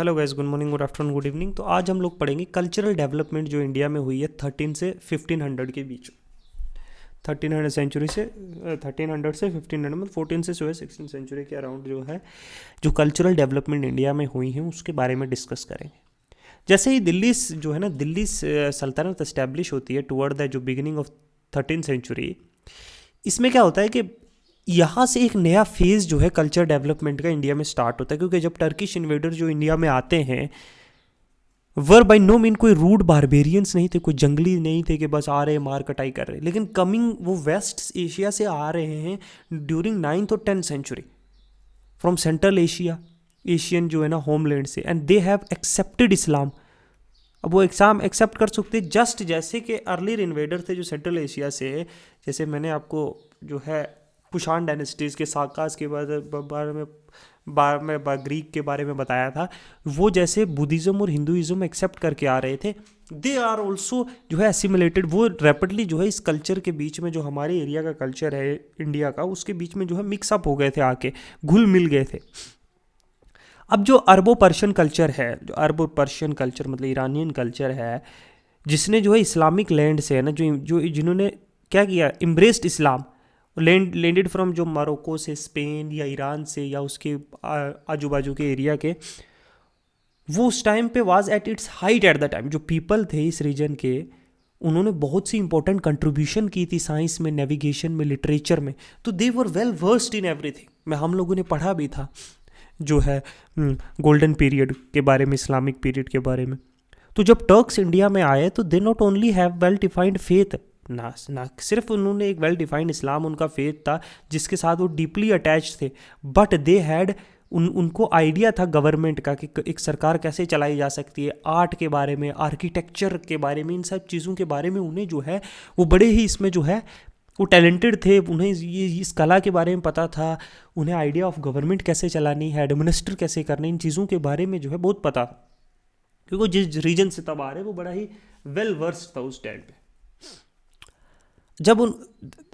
Hello guys, good morning, good afternoon, good evening. तो आज हम लोग पढ़ेंगे कल्चरल डेवलपमेंट जो इंडिया में हुई है 13 से 1500 के बीच। 1300 सेंचुरी से 1300 से 1500 मतलब 14 से जो है 16 सेंचुरी के अराउंड जो है जो कल्चरल डेवलपमेंट इंडिया में हुई है उसके बारे में डिस्कस करेंगे। जैसे ही जो है ना दिल्ली सल्तनत इस्टेब्लिश होती है टुवर्ड द जो बिगिनिंग ऑफ 13 सेंचुरी, इसमें क्या होता है कि यहाँ से एक नया फेज़ जो है कल्चर डेवलपमेंट का इंडिया में स्टार्ट होता है। क्योंकि जब टर्किश इन्वेडर जो इंडिया में आते हैं वर बाई नो मीन कोई रूड बारबेरियंस नहीं थे, कोई जंगली नहीं थे कि बस आ रहे मार कटाई कर रहे, लेकिन कमिंग वो वेस्ट एशिया से आ रहे हैं ड्यूरिंग 9th और 10th century from central Asia, Asian जो है ना होमलैंड से, and they have accepted Islam. अब वो एग्जाम एक्सेप्ट कर सकते जस्ट जैसे कि अर्लियर इन्वेडर थे जो सेंट्रल एशिया से, जैसे मैंने आपको जो है कुषाण डायनेस्टीज़ के साकास के बारे में ग्रीक के बारे में बताया था, वो जैसे बुद्धिज़्म और हिंदुइज़्म एक्सेप्ट करके आ रहे थे, दे आर ऑल्सो जो है एसिमुलेटेड। वो रैपिडली जो है इस कल्चर के बीच में, जो हमारे एरिया का कल्चर है इंडिया का, उसके बीच में जो है मिक्सअप हो गए थे, आके घुल मिल गए थे। अब जो अरबो पर्शियन कल्चर है, जो अरबो पर्शियन कल्चर मतलब ईरानियन कल्चर है, जिसने जो है इस्लामिक लैंड से है ना, जो जिन्होंने क्या किया, इम्ब्रेस्ड इस्लाम, लैंडेड फ्रॉम जो मोरक्को से, स्पेन या ईरान से या उसके आजू बाजू के एरिया के, वो उस टाइम पे was at its height at the time. जो पीपल थे इस रीजन के, उन्होंने बहुत सी इंपॉर्टेंट कंट्रीब्यूशन की थी साइंस में, नेविगेशन में, लिटरेचर में। तो they were well versed in everything. मैं हम लोगों ने पढ़ा भी था जो है गोल्डन पीरियड के बारे में, इस्लामिक पीरियड के बारे में। तो जब टर्क्स इंडिया में आए तो they not only have well defined faith, ना सिर्फ उन्होंने एक वेल डिफाइंड इस्लाम उनका फेथ था जिसके साथ वो डीपली अटैच थे, बट दे हैड उनको आइडिया था गवर्नमेंट का कि एक सरकार कैसे चलाई जा सकती है, आर्ट के बारे में, आर्किटेक्चर के बारे में, इन सब चीज़ों के बारे में उन्हें जो है वो बड़े ही इसमें जो है वो टैलेंटेड थे। उन्हें ये इस कला के बारे में पता था, उन्हें आइडिया ऑफ गवर्नमेंट कैसे चलानी है, एडमिनिस्टर कैसे करना, इन चीज़ों के बारे में जो है बहुत पता था, क्योंकि जिस रीजन से तब आ रहे वो बड़ा ही वेल वर्स्ड था उस टाइम पे।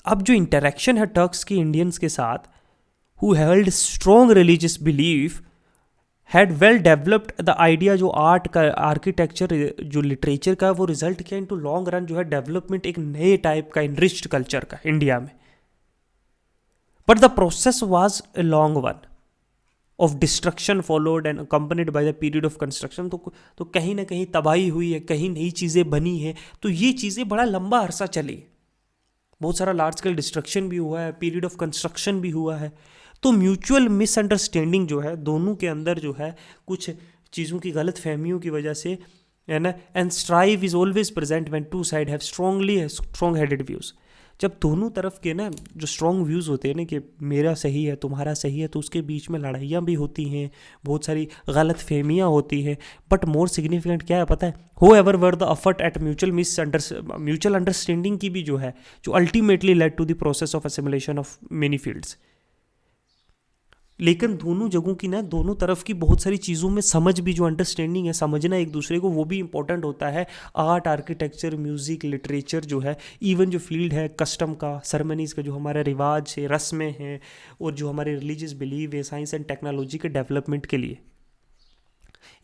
अब जो इंटरेक्शन है टर्क्स की इंडियंस के साथ, who held strong religious belief, had well developed the idea, जो आर्ट का, आर्किटेक्चर, जो लिटरेचर का, वो रिजल्ट किया इनटू लॉन्ग रन जो है डेवलपमेंट एक नए टाइप का इनरिच्ड कल्चर का इंडिया में। But the process was a long one of destruction followed and accompanied by the period of construction. तो कहीं ना कहीं तबाही हुई है, कहीं नई चीज़ें बनी हैं, तो ये चीज़ें बड़ा लंबा अरसा चली, बहुत सारा लार्ज स्केल डिस्ट्रक्शन भी हुआ है, पीरियड ऑफ कंस्ट्रक्शन भी हुआ है। तो म्यूचुअल मिसअंडरस्टैंडिंग जो है दोनों के अंदर जो है कुछ चीज़ों की गलत फहमियों की वजह से है ना, and strife is always present when two side have strong headed views. जब दोनों तरफ के ना जो स्ट्रॉन्ग व्यूज़ होते हैं ना कि मेरा सही है तुम्हारा सही है, तो उसके बीच में लड़ाइयाँ भी होती हैं, बहुत सारी गलत फहमियाँ होती हैं। बट मोर सिग्निफिकेंट क्या है पता है, however were the effort at mutual understanding की भी जो है, जो ultimately led to the process of assimilation of many fields. लेकिन दोनों जगहों की ना, दोनों तरफ की बहुत सारी चीज़ों में समझ भी, जो अंडरस्टैंडिंग है, समझना एक दूसरे को, वो भी इंपॉर्टेंट होता है। आर्ट, आर्किटेक्चर, म्यूज़िक, लिटरेचर जो है, इवन जो फील्ड है कस्टम का, सरमनीज़ का, जो हमारा रिवाज है, रस्में हैं, और जो हमारे रिलीजियस बिलीव है, साइंस एंड टेक्नोलॉजी के डेवलपमेंट के लिए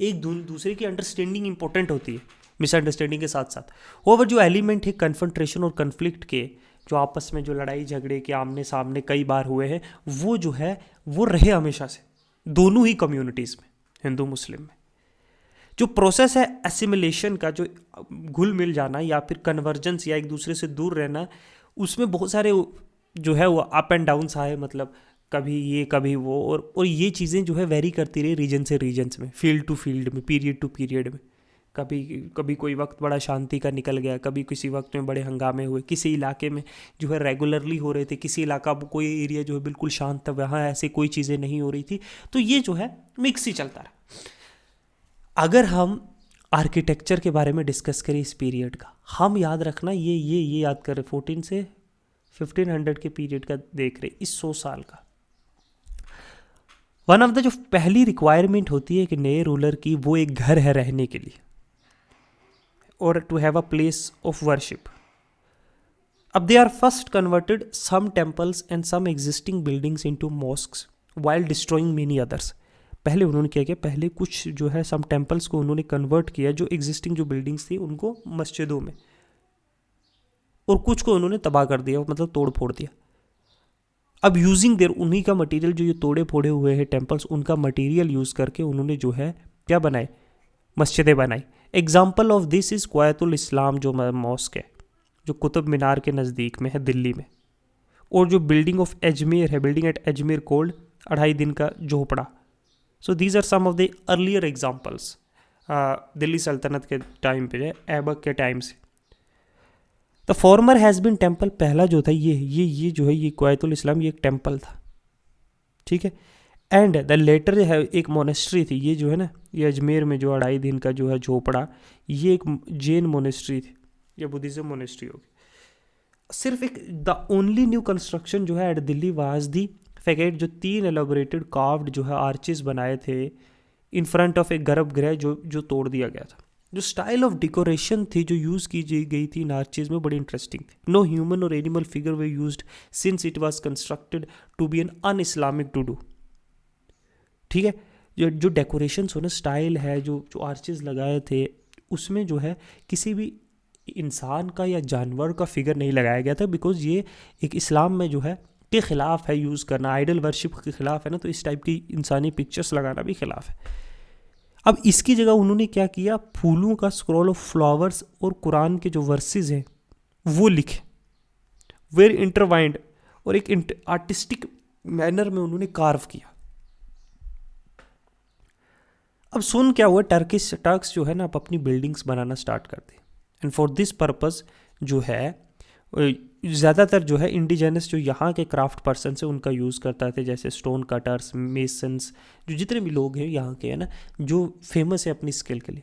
एक दूसरे की अंडरस्टैंडिंग इंपॉर्टेंट होती है, मिसअंडरस्टैंडिंग के साथ साथ। ओवर जो एलिमेंट है कन्फ्रंट्रेशन और कन्फ्लिक्ट के, जो आपस में जो लड़ाई झगड़े के आमने सामने कई बार हुए हैं, वो जो है वो रहे हमेशा से दोनों ही कम्युनिटीज़ में, हिंदू मुस्लिम में। जो प्रोसेस है एसिमिलेशन का, जो घुल मिल जाना या फिर कन्वर्जेंस या एक दूसरे से दूर रहना, उसमें बहुत सारे जो है वो अप एंड डाउन्स आए, मतलब कभी ये कभी वो, और ये चीज़ें जो है वेरी करती रही रीजन से रीजन्स में, फील्ड टू फील्ड में, पीरियड टू पीरियड में। कभी कभी कोई वक्त बड़ा शांति का निकल गया, कभी किसी वक्त में बड़े हंगामे हुए, किसी इलाके में जो है रेगुलरली हो रहे थे, किसी इलाका कोई एरिया जो है बिल्कुल शांत था, वहाँ ऐसे कोई चीज़ें नहीं हो रही थी। तो ये जो है मिक्स ही चलता रहा। अगर हम आर्किटेक्चर के बारे में डिस्कस करें इस पीरियड का, हम याद रखना ये याद करें 14 से 1500 के पीरियड का देख रहे, इस 100 साल का। वन ऑफ द जो पहली रिक्वायरमेंट होती है कि नए रूलर की, वो एक घर है रहने के लिए, or to have a place of worship. अब they are first converted some temples and some existing buildings into mosques while destroying many others. पहले उन्होंने क्या किया, पहले कुछ जो है सम टेम्पल्स को उन्होंने कन्वर्ट किया, जो एग्जिस्टिंग जो बिल्डिंग्स थी उनको मस्जिदों में, और कुछ को उन्होंने तबाह कर दिया, मतलब तोड़ फोड़ दिया। अब यूजिंग देयर, उन्हीं का मटेरियल, जो ये तोड़े फोड़े हुए हैं टेम्पल्स, उनका मटेरियल यूज़ करके उन्होंने जो है क्या बनाए, मस्जिदें बनाई। एग्जाम्पल ऑफ दिस इज़ क्वायतुल इस्लाम, जो मॉस्क है, जो कुतुब मीनार के नज़दीक में है दिल्ली में, और जो बिल्डिंग ऑफ अजमेर है, बिल्डिंग एट अजमेर कोल्ड 2.5 दिन का झोपड़ा। So these are some of the earlier examples Delhi सल्तनत के टाइम पे, ऐबक के टाइम से। The former has been temple, पहला जो था ये जो है ये क्वायतुल इस्लाम, ये एक टेम्पल था, ठीक है। एंड द लेटर है एक मोनेस्ट्री थी, ये जो है ना, ये अजमेर में जो 2.5 दिन का जो है झोपड़ा, ये एक जैन मोनेस्ट्री थी या बुद्धिज्म मोनेस्ट्री होगी। सिर्फ एक द ओनली न्यू कंस्ट्रक्शन जो है at Delhi was the facade, जो 3 एलोबरेटेड कार्व्ड जो है आर्चेस बनाए थे इन फ्रंट ऑफ एक गर्भगृह, जो तोड़ दिया गया था। जो स्टाइल ऑफ डेकोरेशन थी जो यूज़ की गई थी इन आर्चेज में, बड़ी इंटरेस्टिंग थी। No human or animal figure were used since it was constructed to be an un-Islamic to do, ठीक है। जो डेकोरेशन हो ना, स्टाइल है, जो आर्चेज लगाए थे, उसमें जो है किसी भी इंसान का या जानवर का फिगर नहीं लगाया गया था, बिकॉज ये एक इस्लाम में जो है के ख़िलाफ़ है यूज़ करना, आइडल वर्शिप के ख़िलाफ़ है ना, तो इस टाइप की इंसानी पिक्चर्स लगाना भी खिलाफ है। अब इसकी जगह उन्होंने क्या किया, फूलों का स्क्रॉल ऑफ फ्लावर्स और कुरान के जो वर्सेस हैं वो लिखे, वेर इंटरवाइंड, और एक आर्टिस्टिक मैनर में उन्होंने कार्व किया। अब सुन क्या हुआ, टर्क्स जो है ना, अब अपनी बिल्डिंग्स बनाना स्टार्ट कर दी। एंड फॉर दिस पर्पस जो है ज़्यादातर जो है इंडिजिनस जो यहाँ के क्राफ्ट पर्सन से उनका यूज़ करता थे, जैसे स्टोन कटर्स, मेसन्स, जो जितने भी लोग हैं यहाँ के, है ना, जो फेमस है अपनी स्किल के लिए।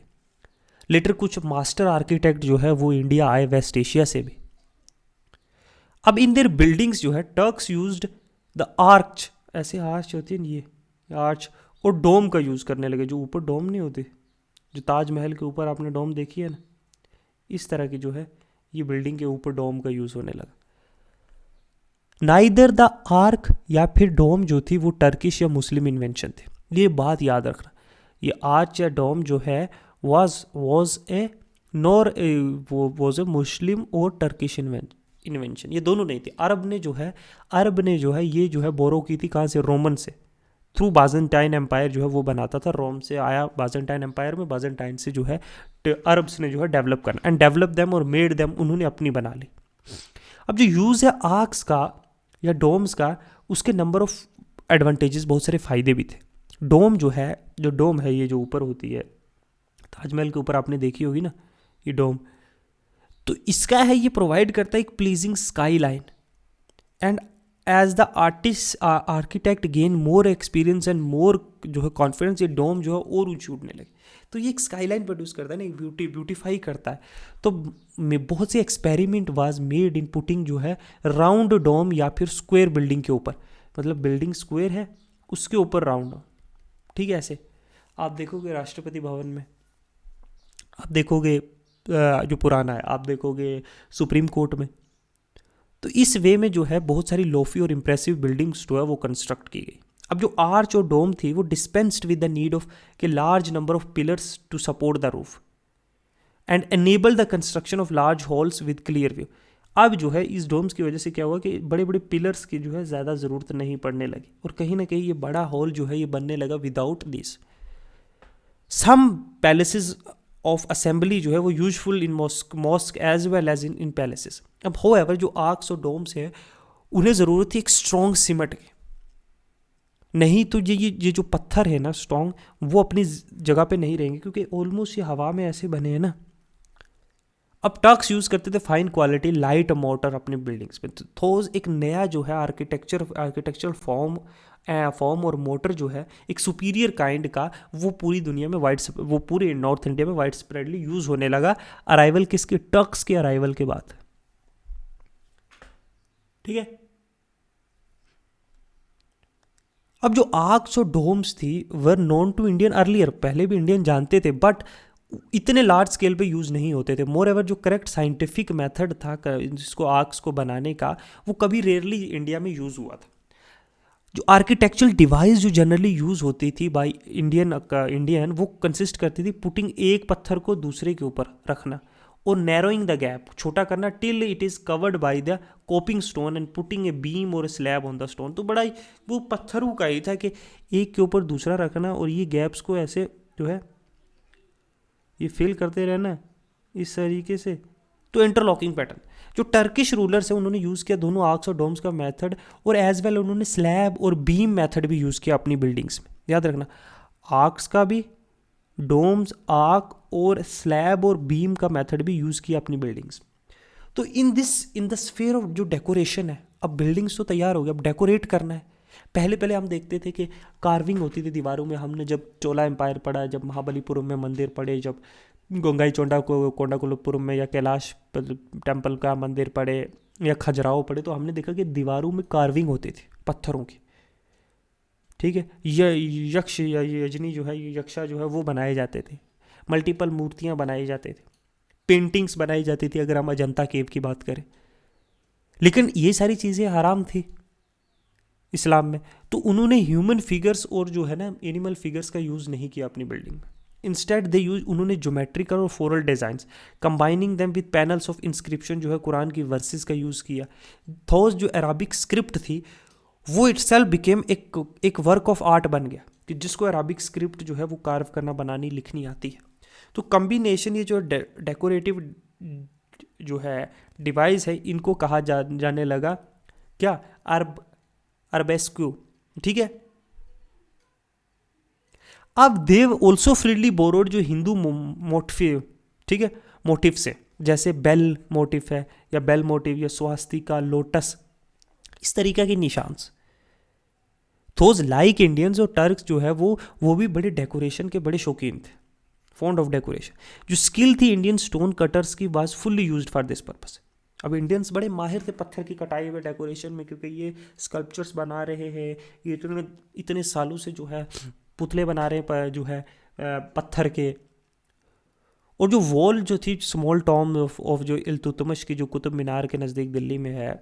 लेटर कुछ मास्टर आर्किटेक्ट जो है वो इंडिया आए, वेस्ट एशिया से भी। अब इन देयर बिल्डिंग्स जो है टर्क्स यूज्ड द आर्च, ऐसे आर्च होती है ये आर्च, और डोम का यूज़ करने लगे, जो ऊपर डोम नहीं होते, जो ताजमहल के ऊपर आपने डोम देखी है ना, इस तरह की जो है ये बिल्डिंग के ऊपर डोम का यूज़ होने लगा। नाइदर द आर्क या फिर डोम जो थी वो टर्किश या मुस्लिम इन्वेंशन थे, ये बात याद रखना। ये आर्च या डोम जो है वाज ए मुस्लिम और टर्किश इन्वेंशन, ये दोनों नहीं थे। अरब ने जो है ये जो है बोरो की थी, कहाँ से, रोमन से, थ्रू बाजेंटाइन एम्पायर जो है वो बनाता था, रोम से आया बाजेंटाइन एम्पायर में, बाजेंटाइन से जो है अरब्स ने जो है डेवलप करना, एंड डेवलप देम और मेड देम, उन्होंने अपनी बना ली। अब जो यूज़ है आर्क्स का या डोम्स का, उसके नंबर ऑफ एडवांटेजेस, बहुत सारे फ़ायदे भी थे। डोम है ये जो ऊपर होती है ताजमहल के ऊपर, आपने देखी होगी ना ये डोम, तो इसका है ये प्रोवाइड करता है एक pleasing skyline, and as the architect gain more experience and more जो है कॉन्फिडेंस, ये डोम जो है और ऊंची उठने लगे। तो ये एक स्काई लाइन प्रोड्यूस करता है ना, एक ब्यूटीफाई करता है। तो बहुत से experiment was made in putting जो है राउंड डोम या फिर स्क्वायर बिल्डिंग के ऊपर, मतलब बिल्डिंग स्क्वायर है उसके ऊपर राउंड डोम, ठीक है। ऐसे आप देखोगे राष्ट्रपति भवन में, आप देखोगे जो पुराना है, आप देखोगे सुप्रीम कोर्ट में, तो इस वे में जो है बहुत सारी लोफी और इम्प्रेसिव बिल्डिंग्स जो है वो कंस्ट्रक्ट की गई। अब जो आर्च और डोम थी वो dispensed with the need of के large number of pillars to support the roof and enable the construction of large halls with clear view. अब जो है इस डोम्स की वजह से क्या हुआ कि बड़े बड़े पिलर्स की जो है ज़्यादा ज़रूरत नहीं पड़ने लगी, और कहीं ना कहीं ये बड़ा हॉल जो है ये बनने लगा without this. Some palaces of assembly जो है वो useful in mosque as well as in palaces. अब होएवर जो आर्क्स और डोम्स है उन्हें ज़रूरत थी एक स्ट्रॉन्ग सीमेंट की, नहीं तो ये जो पत्थर है ना स्ट्रॉन्ग, वो अपनी जगह पे नहीं रहेंगे, क्योंकि ऑलमोस्ट ये हवा में ऐसे बने हैं ना। अब टर्क्स यूज़ करते थे फाइन क्वालिटी लाइट मोटर अपने बिल्डिंग्स में, तो एक नया जो है आर्किटेक्चरल फॉर्म और मोटर जो है एक सुपीरियर काइंड का, वो पूरी दुनिया में वो पूरे नॉर्थ इंडिया में वाइड स्प्रेडली यूज़ होने लगा, अराइवल किसके, टर्क्स के अराइवल के बाद, ठीक है। अब जो आर्क्स और डोम्स थी were known to Indian earlier, पहले भी इंडियन जानते थे, बट इतने लार्ज स्केल पे यूज़ नहीं होते थे। मोर एवर जो करेक्ट साइंटिफिक मेथड था जिसको आर्क्स को बनाने का, वो कभी रेयरली इंडिया में यूज़ हुआ था। जो आर्किटेक्चरल डिवाइस जो जनरली यूज़ होती थी बाय इंडियन वो कंसिस्ट करती थी पुटिंग एक पत्थर को दूसरे के ऊपर रखना और नैरोइंग द गैप, छोटा करना till it is covered by the coping stone and putting a beam और स्लैब ऑन द स्टोन। तो बड़ा ही वो पत्थरों का ही था कि एक के ऊपर दूसरा रखना और ये गैप्स को ऐसे जो है ये फिल करते रहना इस तरीके से। तो इंटरलॉकिंग पैटर्न जो टर्किश रूलर्स है उन्होंने यूज़ किया दोनों आर्क्स और डोम्स का मेथड, और एज वेल उन्होंने स्लैब और बीम मेथड भी यूज़ किया अपनी बिल्डिंग्स में। याद रखना, आर्क्स का भी, डोम्स, आर्क और स्लैब और बीम का मेथड भी यूज़ किया अपनी बिल्डिंग्स। तो इन द स्फीयर ऑफ जो डेकोरेशन है, अब बिल्डिंग्स तो तैयार हो गया, अब डेकोरेट करना है। पहले हम देखते थे कि कार्विंग होती थी दीवारों में। हमने जब चोला एम्पायर पढ़ा, जब महाबलीपुरम में मंदिर पढ़े, जब गोंगाई कोंडाकुलपुरम में या कैलाश टेम्पल का मंदिर पढ़े या खजुराहो पढ़े, तो हमने देखा कि दीवारों में कार्विंग होती थी पत्थरों की। ठीक है, यक्ष या यजनी जो है, यक्षा जो है वो बनाए जाते थे, मल्टीपल मूर्तियाँ बनाई जाते थे, पेंटिंग्स बनाई जाती थी अगर हम अजंता केव की बात करें। लेकिन ये सारी चीज़ें हराम थी इस्लाम में, तो उन्होंने ह्यूमन फिगर्स और जो है ना एनिमल फिगर्स का यूज़ नहीं किया अपनी बिल्डिंग में। इंस्टेड दे यूज उन्होंने ज्योमेट्रिकल और floral designs combining them with panels of inscription जो है कुरान की वर्सेस का यूज़ किया। थोस जो अराबिक स्क्रिप्ट थी वो इटसेल्फ बिकेम एक वर्क ऑफ आर्ट बन गया कि जिसको अराबिक स्क्रिप्ट जो है वो कार्व करना, बनानी, लिखनी आती है। तो कम्बिनेशन ये जो डेकोरेटिव जो है डिवाइस है इनको कहा जाने लगा क्या, अरबेस्क्यू। ठीक है, अब देव ऑल्सो फ्रीली बोरोड जो हिंदू मोटिव, ठीक है, मोटिव से, जैसे बेल मोटिव है या बेल मोटिव या स्वास्तिका, लोटस, इस तरीका के निशान्स। थोज लाइक इंडियंस और टर्क्स जो है वो भी बड़े डेकोरेशन के बड़े शौकीन थे, फॉन्ड ऑफ डेकोरेशन। जो स्किल थी इंडियन स्टोन कटर्स की was fully used for this purpose. अब इंडियंस बड़े माहिर थे पत्थर की कटाई हुए डेकोरेशन में, क्योंकि ये स्कल्पचर्स बना रहे हैं, ये इतने सालों से जो है पुतले बना रहे हैं जो है पत्थर के। और जो वॉल जो थी स्मॉल टॉम ऑफ जो इल्तुतमिश की जो कुतुब मीनार के नज़दीक दिल्ली में है,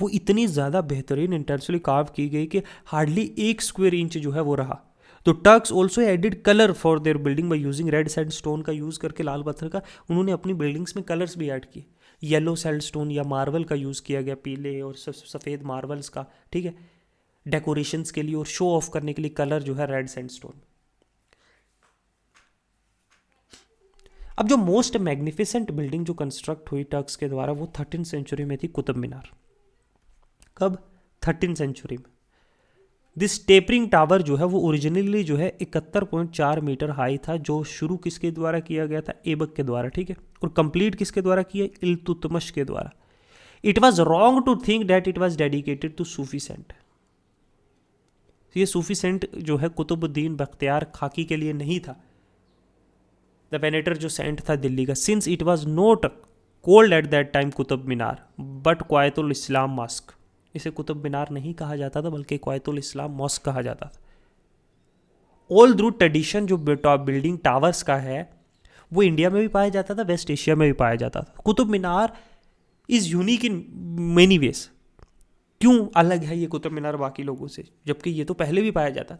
वो इतनी ज़्यादा बेहतरीन इंटेंशनली कार्व की गई कि हार्डली 1 स्क्वायर इंच जो है वो रहा। तो Turks also added colour for their building by using red sandstone का यूज़ करके, लाल पत्थर का उन्होंने अपनी बिल्डिंग्स में कलर्स भी ऐड किए। येलो सैंडस्टोन या मार्बल का यूज़ किया गया, पीले और सफ़ेद मार्बल्स का। ठीक है, डेकोरेशंस के लिए और शो ऑफ करने के लिए कलर जो है रेड सैंडस्टोन। अब जो मोस्ट मैग्निफिसेंट बिल्डिंग जो कंस्ट्रक्ट हुई टर्क्स के द्वारा वो 13th सेंचुरी में थी, कुतुब मीनार। कब? 13th सेंचुरी में। दिस टेपरिंग टावर जो है वो ओरिजिनली जो है 71.4 मीटर हाई था, जो शुरू किसके द्वारा किया गया था? ऐबक के द्वारा। ठीक है, और कंप्लीट किसके द्वारा किया? इल्तुतमिश के द्वारा। It was wrong to think that it was dedicated to Sufi saint. ये सूफी सेंट जो है कुतुबुद्दीन बख्तियार खाकी के लिए नहीं था, द वेनेटर जो सेंट था दिल्ली का, since it was not called at that time Qutub Minar but Quwwat-ul Islam mosque. इसे कुतुब मीनार नहीं कहा जाता था बल्कि क्वायतुल इस्लाम मॉस्क कहा जाता था। ऑल थ्रू ट्रेडिशन जो बिल्डिंग टावर्स का है वो इंडिया में भी पाया जाता था, वेस्ट एशिया में भी पाया जाता था। Qutub Minar is unique in many ways. क्यों अलग है ये कुतुब मीनार बाकी लोगों से, जबकि ये तो पहले भी पाया जाता?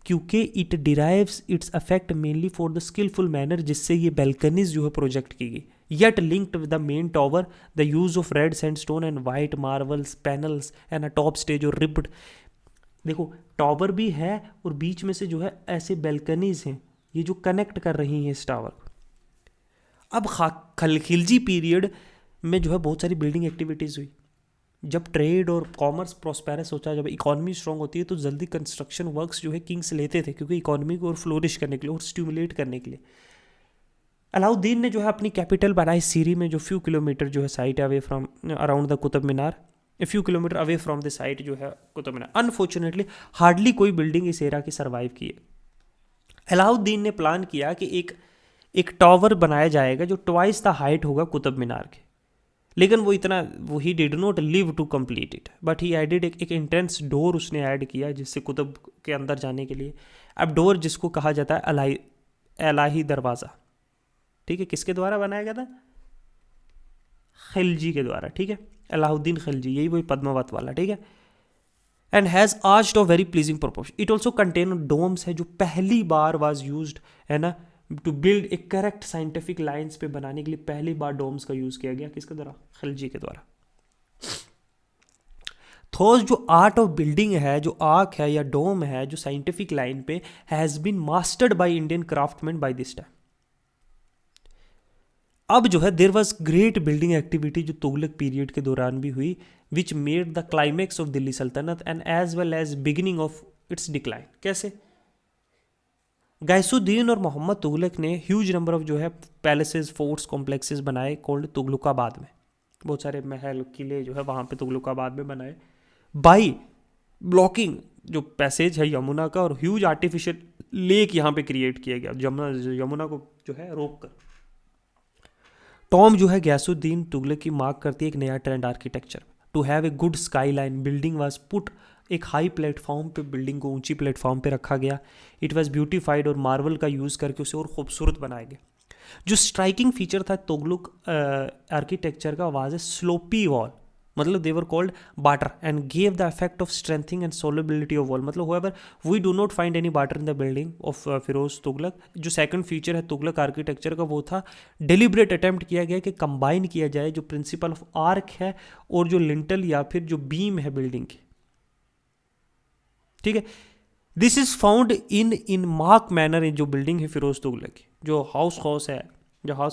क्योंकि it derives its effect mainly for the skillful manner जिससे ये बैल्कनीज जो है प्रोजेक्ट की गई, yet linked with the main tower, the use of red sandstone and white marbles panels and a top stage और रिब्ड। देखो tower भी है और बीच में से जो है ऐसे बैल्कनीज हैं ये जो कनेक्ट कर रही हैं इस टावर को। अब खिलजी पीरियड में जो है बहुत सारी बिल्डिंग एक्टिविटीज़ हुई। जब ट्रेड और कॉमर्स प्रॉस्पेरस होता है, जब इकोनॉमी स्ट्रांग होती है, तो जल्दी कंस्ट्रक्शन वर्क्स जो है किंग्स लेते थे, क्योंकि इकोनॉमी को और फ्लोरिश करने के लिए और स्टिमुलेट करने के लिए। अलाउद्दीन ने जो है अपनी कैपिटल बनाई सीरी में, जो फ्यू किलोमीटर जो है site away from around the Qutub Minar, a few kilometre away from the site जो है कुतुब मीनार। अनफॉर्चुनेटली हार्डली कोई बिल्डिंग इस एरा की सर्वाइव की है। अलाउद्दीन ने प्लान किया कि एक टावर बनाया जाएगा जो ट्वाइस द हाइट होगा कुतुब मीनार के, लेकिन वो ही did not live to complete it, but he added a intense door उसने ऐड किया जिससे कुतुब के अंदर जाने के लिए। अब डोर जिसको कहा जाता है एलाही दरवाज़ा, ठीक है, किसके द्वारा बनाया गया था? खिलजी के द्वारा। ठीक है, अलाउद्दीन खिलजी, यही वही पद्मावत वाला। ठीक है, and has arched of very pleasing proportion. It also contain domes है जो पहली बार वाज यूज्ड, है ना, to build a correct scientific lines पे बनाने के लिए पहली बार डोम्स का यूज़ किया गया. किसके द्वारा? खिलजी के द्वारा. थोस जो आर्ट ऑफ बिल्डिंग है, जो आर्क है या डोम है जो साइंटिफिक लाइन पे, has been mastered by Indian craftsman by this time. अब जो है there was great building activity जो तुगलक पीरियड के दौरान भी हुई, which made the climax of Delhi Sultanate and as well as beginning of its decline. कैसे? गैसुद्दीन और मोहम्मद तुगलक ने ह्यूज नंबर ऑफ जो है पैलेसेस, फोर्ट्स, कॉम्प्लेक्सेस बनाए कॉल्ड तुगलकाबाद में. बहुत सारे महल, किले जो है वहाँ पे तुगलकाबाद में बनाए. बाई ब्लॉकिंग जो पैसेज है यमुना का, और ह्यूज आर्टिफिशियल लेक यहाँ पे क्रिएट किया गया यमुना को जो है रोक कर. टॉम जो है गैसुद्दीन तुगलक की मार्क करती है एक नया trend architecture. To have a good skyline, building was put एक हाई प्लेटफॉर्म पे, बिल्डिंग को ऊंची प्लेटफॉर्म पे रखा गया. इट वाज ब्यूटीफाइड और मार्बल का यूज़ करके उसे और खूबसूरत बनाया गया. जो स्ट्राइकिंग फीचर था तुगलक आर्किटेक्चर का वाज ए स्लोपी वॉल, मतलब they were called batter and gave the effect of strengthening and solubility of wall. मतलब however we do not find any batter in the building of Firoz Tughlaq. जो second feature है Tughlaq architecture का वो था deliberate attempt किया गया कि कंबाइन किया जाए जो प्रिंसिपल ऑफ आर्क है और जो लिंटल या फिर जो बीम है बिल्डिंग की. ठीक है. This is found in mark manner in जो बिल्डिंग है फिरोज तुगलक की. जो हाउस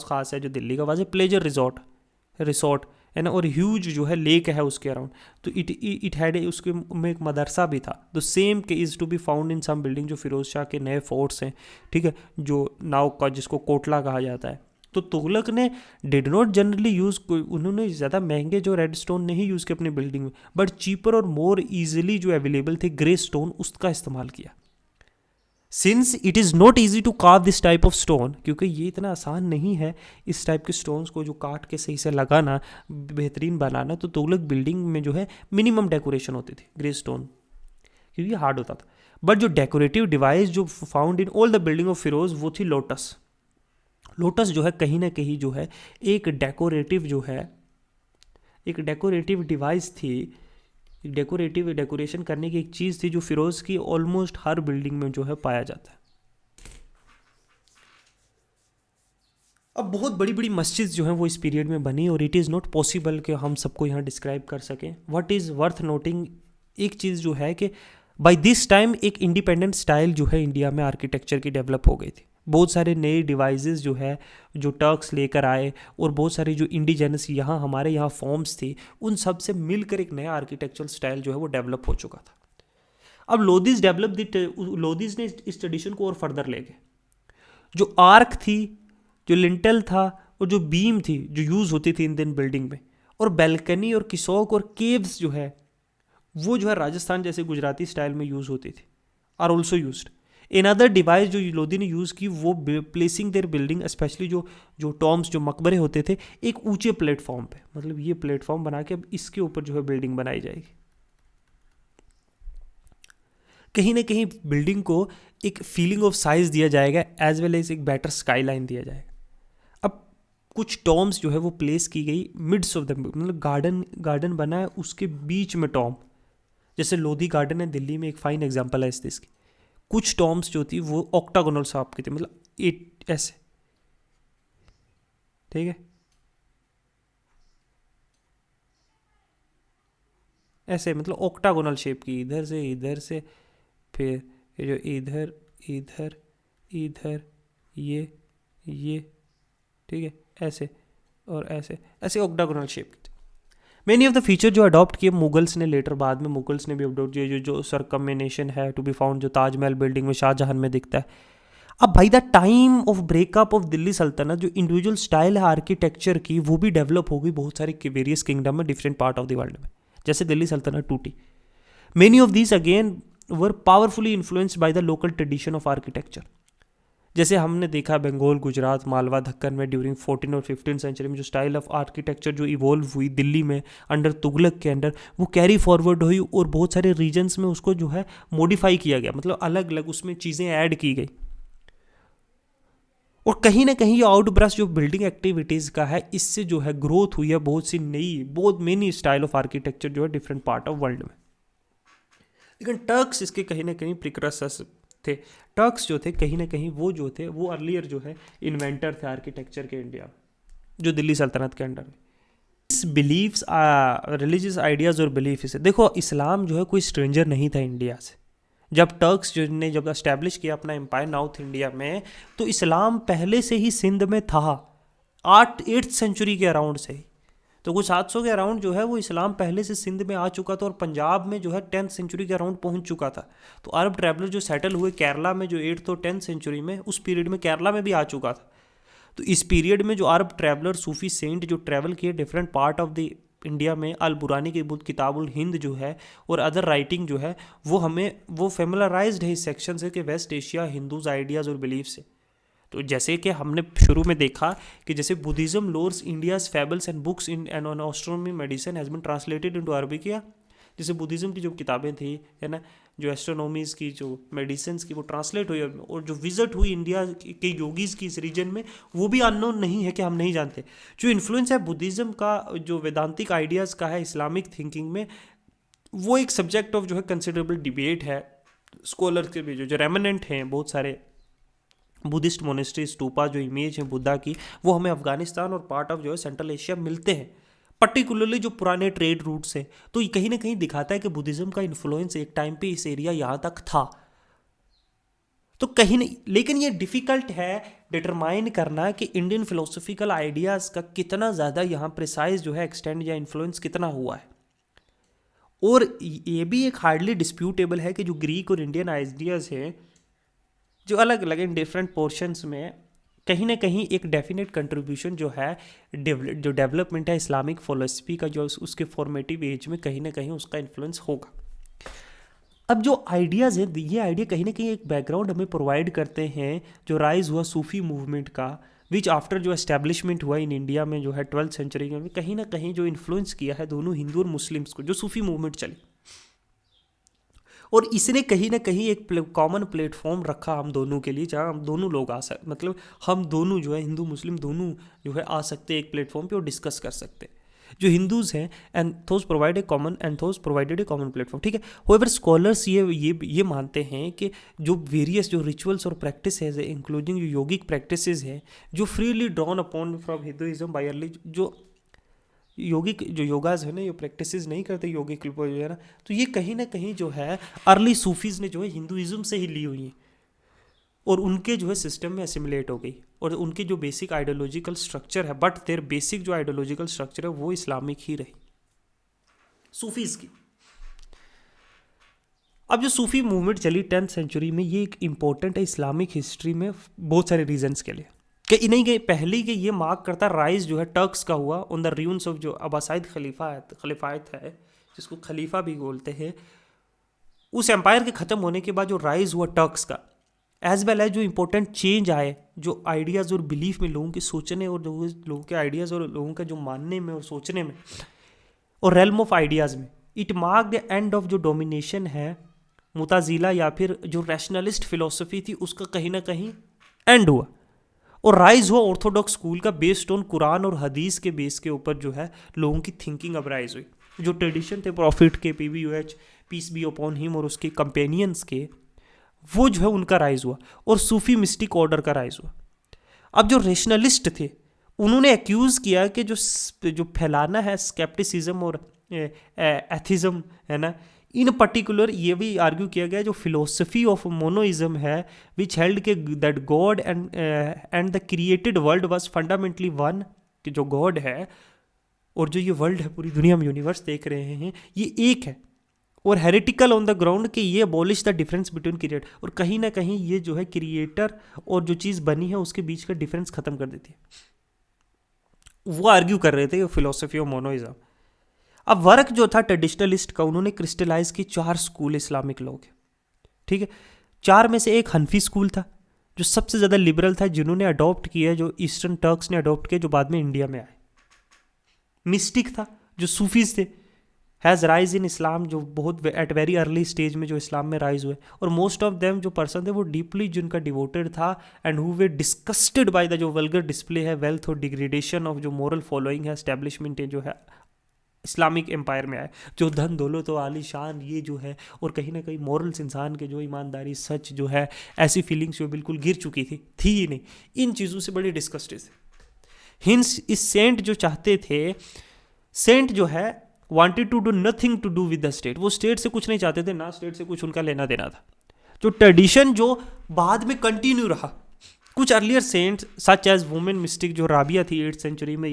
खास है जो दिल्ली का वाज ए प्लेजर रिसोर्ट है ना, और ह्यूज जो है लेक है उसके अराउंड. तो इट हैड उसके में एक मदरसा भी था. The same case is to be found in some building जो फिरोज शाह के नए फोर्ट्स हैं. ठीक है, जो नाव का जिसको कोटला कहा जाता है. तो तुगलक ने डिड नॉट जनरली यूज़, उन्होंने ज़्यादा महंगे जो रेड स्टोन नहीं यूज़ किए अपनी बिल्डिंग में, बट चीपर और मोर ईजिली जो अवेलेबल थे ग्रे स्टोन, उसका इस्तेमाल किया. Since it is not easy to carve this type of stone, क्योंकि ये इतना आसान नहीं है इस टाइप के स्टोन्स को जो काट के सही से लगाना, बेहतरीन बनाना. तो तुगलक बिल्डिंग में जो है मिनिमम डेकोरेशन होती थी ग्रे स्टोन, क्योंकि हार्ड होता था. बट जो डेकोरेटिव डिवाइस जो found in all the building of Firoz वो थी लोटस. लोटस जो है कहीं ना कहीं जो है एक डेकोरेटिव डिवाइस थी, डेकोरेशन करने की एक चीज़ थी जो फिरोज की ऑलमोस्ट हर बिल्डिंग में जो है पाया जाता है. अब बहुत बड़ी बड़ी मस्जिद जो हैं वो इस पीरियड में बनी, और इट इज़ नॉट पॉसिबल कि हम सबको यहाँ डिस्क्राइब कर सकें. व्हाट इज़ वर्थ नोटिंग, एक चीज़ जो है कि बाय दिस टाइम एक इंडिपेंडेंट स्टाइल जो है इंडिया में आर्किटेक्चर की डेवलप हो गई थी. बहुत सारे नए डिवाइसेस जो है जो टर्क्स लेकर आए, और बहुत सारी जो इंडिजेनस हमारे यहाँ फॉर्म्स थी, उन सब से मिलकर एक नया आर्किटेक्चरल स्टाइल जो है वो डेवलप हो चुका था. अब लोदीज ने इस ट्रेडिशन को और फर्दर ले गए. जो आर्क थी, जो लिंटल था, और जो बीम थी जो यूज़ होती थी इन दिन बिल्डिंग में, और बैल्कनी और किसोक और केव्स जो है वो जो है राजस्थान जैसे गुजराती स्टाइल में यूज़ होती थी, are also used. Another device जो लोधी ने यूज़ की वो प्लेसिंग देयर बिल्डिंग, स्पेशली जो टॉम्स, जो मकबरे होते थे, एक ऊंचे प्लेटफॉर्म पे. मतलब ये प्लेटफॉर्म बना के अब इसके ऊपर जो है बिल्डिंग बनाई जाएगी. कहीं ना कहीं बिल्डिंग को एक फीलिंग ऑफ साइज दिया जाएगा, एज वेल एज एक बेटर स्काई लाइन दिया जाएगा. अब कुछ टॉम्स जो है वो प्लेस की गई मिड्स ऑफ द, मतलब गार्डन बना है उसके बीच में टॉम, जैसे लोधी गार्डन है दिल्ली में, एक फाइन एग्जाम्पल है इसकी. कुछ टॉम्स जो थी वो ऑक्टागोनल शेप की थी, मतलब 8 ऐसे. ठीक है, ऐसे मतलब ऑक्टागोनल शेप की, इधर से फिर जो इधर इधर इधर ये ठीक है, ऐसे और ऐसे ऑक्टागोनल शेप की. मेनी ऑफ द फीचर जो अडॉप्ट किए मुगल्स ने लेटर, बाद में मुगल्स ने भी अडॉप्ट किए. जो सर्कमनेशन है टू बी फाउंड जो ताजमहल बिल्डिंग में शाहजहां में दिखता है. अब भाई the time of breakup of Delhi सल्तनत, जो इंडिविजुअल स्टाइल है आर्किटेक्चर की, वो भी डेवलप हो गई बहुत सारे वेरियस किंगडम में, different part of the world में. जैसे दिल्ली सल्तनत टूटी, many of these again were powerfully influenced by the local tradition of architecture. जैसे हमने देखा बंगाल, गुजरात, मालवा, दक्कन में ड्यूरिंग 14 और 15 सेंचुरी में जो स्टाइल ऑफ आर्किटेक्चर जो इवॉल्व हुई दिल्ली में अंडर तुगलक के अंडर, वो कैरी फॉरवर्ड हुई और बहुत सारे रीजन्स में उसको जो है मॉडिफाई किया गया, मतलब अलग अलग उसमें चीज़ें ऐड की गई. और कहीं ना कहीं ये आउटब्रश जो बिल्डिंग एक्टिविटीज़ का है, इससे जो है ग्रोथ हुई है बहुत सी नई, बहुत मेनी स्टाइल ऑफ आर्किटेक्चर जो है डिफरेंट पार्ट ऑफ वर्ल्ड में. लेकिन टर्क्स इसके कहीं ना कहीं प्रिकर्सर्स थे। टर्क्स जो थे कहीं ना कहीं वो जो थे वो अर्लियर जो है इन्वेंटर थे आर्किटेक्चर के इंडिया में, जो दिल्ली सल्तनत के अंडर में। इस बिलीव्स रिलीजियस आइडियाज़ और बिलीफ से देखो, इस्लाम जो है कोई स्ट्रेंजर नहीं था इंडिया से। जब टर्क्स जो ने जब एस्टैब्लिश किया अपना एम्पायर नॉर्थ इंडिया में, तो इस्लाम पहले से ही सिंध में था, 8th सेंचुरी के अराउंड से ही। तो कुछ 700 के अराउंड जो है वो इस्लाम पहले से सिंध में आ चुका था, और पंजाब में जो है 10th सेंचुरी के अराउंड पहुंच चुका था। तो अरब ट्रैवलर जो सेटल हुए केरला में जो 8th और 10th सेंचुरी में, उस पीरियड में केरला में भी आ चुका था। तो इस पीरियड में जो अरब ट्रैवलर सूफी सेंट जो ट्रैवल किए different part of the India में, अल बुरानी की बुक किताबुल हिंद जो है और अदर राइटिंग जो है वो हमें वो फेमिलराइज्ड है इस सेक्शन से कि वेस्ट एशिया हिंदूज आइडियाज़ और बिलीफ से। तो जैसे कि हमने शुरू में देखा कि जैसे Buddhism lores India's fables and books in and on astronomy medicine has been translated into Arabic, या जैसे बुद्धिज्म की जो किताबें थी है ना, जो एस्ट्रोनॉमीज़ की जो मेडिसिन की वो ट्रांसलेट हुई, और जो विजिट हुई इंडिया के योगीज़ की इस रीजन में, वो भी अननोन नहीं है कि हम नहीं जानते। जो इन्फ्लुएंस है बुद्धिज्म का जो वेदांतिक आइडियाज़ का है इस्लामिक थिंकिंग में, वो एक सब्जेक्ट ऑफ जो है कंसिडरेबल डिबेट है स्कॉलर के भी। जो रेमिनेंट हैं बहुत सारे बुद्धिस्ट मोनेस्ट्री स्टूपा जो इमेज है बुद्धा की, वो हमें अफगानिस्तान और पार्ट ऑफ जो है सेंट्रल एशिया मिलते हैं, पर्टिकुलरली जो पुराने ट्रेड रूट्स हैं। तो ये कहीं ना कहीं दिखाता है कि बुद्धिज्म का इन्फ्लुएंस एक टाइम पे इस एरिया यहाँ तक था। तो कहीं नहीं, लेकिन ये डिफ़िकल्ट है डिटरमाइन करना कि इंडियन फिलोसफिकल आइडियाज़ का कितना ज़्यादा यहाँ प्रिसाइज जो है एक्सटेंड या इन्फ्लुएंस कितना हुआ है। और ये भी एक हार्डली डिस्प्यूटेबल है कि जो ग्रीक और इंडियन आइडियाज़ हैं जो अलग अलग इन डिफरेंट पोर्शंस में, कहीं ना कहीं एक डेफिनेट कंट्रीब्यूशन जो है जो डेवलपमेंट है इस्लामिक फिलोसफी का, जो उसके फॉर्मेटिव एज में कहीं ना कहीं उसका इन्फ्लुएंस होगा। अब जो आइडियाज़ हैं, ये आइडिया कहीं ना कहीं एक बैकग्राउंड हमें प्रोवाइड करते हैं जो राइज हुआ सूफी मूवमेंट का, विच आफ्टर जो एस्टेब्लिशमेंट हुआ इन इंडिया में जो है 12th सेंचुरी में, कहीं ना कहीं जो इन्फ्लुएंस किया है दोनों हिंदू और मुस्लिम्स को, जो सूफी मूवमेंट चली। और इसने कहीं ना कहीं एक कॉमन प्लेटफॉर्म रखा हम दोनों के लिए, जहाँ हम दोनों लोग आ सकते, मतलब हम दोनों जो है हिंदू मुस्लिम दोनों जो है आ सकते हैं एक प्लेटफॉर्म पे और डिस्कस कर सकते हैं। जो हिंदूज हैं and those provide a common and those provided a common platform, ठीक है। होएवर स्कॉलर्स ये मानते हैं कि जो वेरियस जो रिचुअल्स और प्रैक्टिस है इंक्लूडिंग जो योगिक प्रैक्टिसेस हैं जो freely drawn upon from Hinduism bye early, जो योगिक जो योगाज है ना, ये प्रैक्टिसेस नहीं करते योगिक जो है ना, तो ये कहीं ना कहीं जो है अर्ली सूफीज़ ने जो है हिंदुइज्म से ही ली हुई हैं और उनके जो है सिस्टम में एसिमुलेट हो गई, और उनके जो बेसिक आइडियोलॉजिकल स्ट्रक्चर है, बट देयर बेसिक जो आइडियोलॉजिकल स्ट्रक्चर है वो इस्लामिक ही रही सूफीज़ की। अब जो सूफी मूवमेंट चली 10th सेंचुरी में, ये एक इम्पोर्टेंट है इस्लामिक हिस्ट्री में बहुत सारे रीजन्स के लिए, कि इन्हीं के पहले के ये मार्क करता राइज जो है टर्क्स का हुआ ऑन द रूइंस ऑफ जो अब्बासाइद खलीफायत है, जिसको खलीफा भी बोलते हैं, उस एम्पायर के ख़त्म होने के बाद जो राइज हुआ टर्क्स का, एज वेल एज जो इंपॉर्टेंट चेंज आए जो आइडियाज़ और बिलीफ में, लोगों के सोचने और लोगों के आइडियाज़ और लोगों का जो मानने में और सोचने में और रेल्म ऑफ आइडियाज़ में, it mark the end of जो डोमिनेशन है मुताजिला या फिर जो रैशनलिस्ट फिलोसफी थी उसका कहीं ना कहीं एंड हुआ, और राइज हुआ ऑर्थोडॉक्स स्कूल का बेस्ड ऑन कुरान और हदीस के बेस के ऊपर जो है लोगों की थिंकिंग अब राइज हुई। जो ट्रेडिशन थे प्रॉफिट के, PBUH peace be upon him और उसके कंपेनियंस के, वो जो है उनका राइज हुआ, और सूफी मिस्टिक ऑर्डर का राइज हुआ। अब जो रेशनलिस्ट थे उन्होंने एक्यूज़ किया कि जो फैलाना है स्केप्टिसिज्म और एथिज्म है ना, इन पर्टिकुलर ये भी आर्ग्यू किया गया जो फिलोसफी ऑफ मोनोइज्म है विच हेल्ड के that God and the created world was fundamentally one, कि जो गॉड है और जो ये वर्ल्ड है पूरी दुनिया में यूनिवर्स देख रहे हैं ये एक है, और हेरिटिकल ऑन द ग्राउंड कि ये abolish the difference between create, और कहीं ना कहीं ये जो है क्रिएटर और जो चीज़ बनी है उसके बीच का डिफरेंस खत्म कर देती है। वो आर्ग्यू कर रहे थे फिलोसफी ऑफ मोनोइज्म। अब वर्क जो था ट्रेडिशनलिस्ट का, उन्होंने क्रिस्टलाइज की 4 स्कूल इस्लामिक लोग, ठीक है। 4 में से एक हनफी स्कूल था जो सबसे ज़्यादा लिबरल था, जिन्होंने अडॉप्ट किया, जो ईस्टर्न टर्क्स ने अडॉप्ट किया, जो बाद में इंडिया में आए। मिस्टिक था जो सूफीज थे, हैज़ राइज इन इस्लाम, जो बहुत एट वेरी अर्ली स्टेज में जो इस्लाम में राइज हुए, और मोस्ट ऑफ देम जो पर्सन थे वो डीपली जिनका डिवोटेड था and who way disgusted bye the जो वल्गर डिस्प्ले है वेल्थ और डिग्रेडेशन ऑफ जो मॉरल फॉलोइंग है एस्टेब्लिशमेंट जो है इस्लामिक एम्पायर में आए, जो धन दौलत और आलीशान ये जो है, और कहीं ना कहीं मॉरल्स, इंसान के जो ईमानदारी, सच जो है, ऐसी फीलिंग्स जो बिल्कुल गिर चुकी थी ही नहीं, इन चीज़ों से बड़ी डिस्कस्टेड थे। हिंस इस सेंट जो चाहते थे, सेंट जो है wanted to do nothing to do with the state, वो स्टेट से कुछ नहीं चाहते थे, ना स्टेट से कुछ उनका लेना देना था। जो ट्रेडिशन जो बाद में कंटिन्यू रहा, कुछ earlier saints such as women mystic जो राबिया थी 8th सेंचुरी में,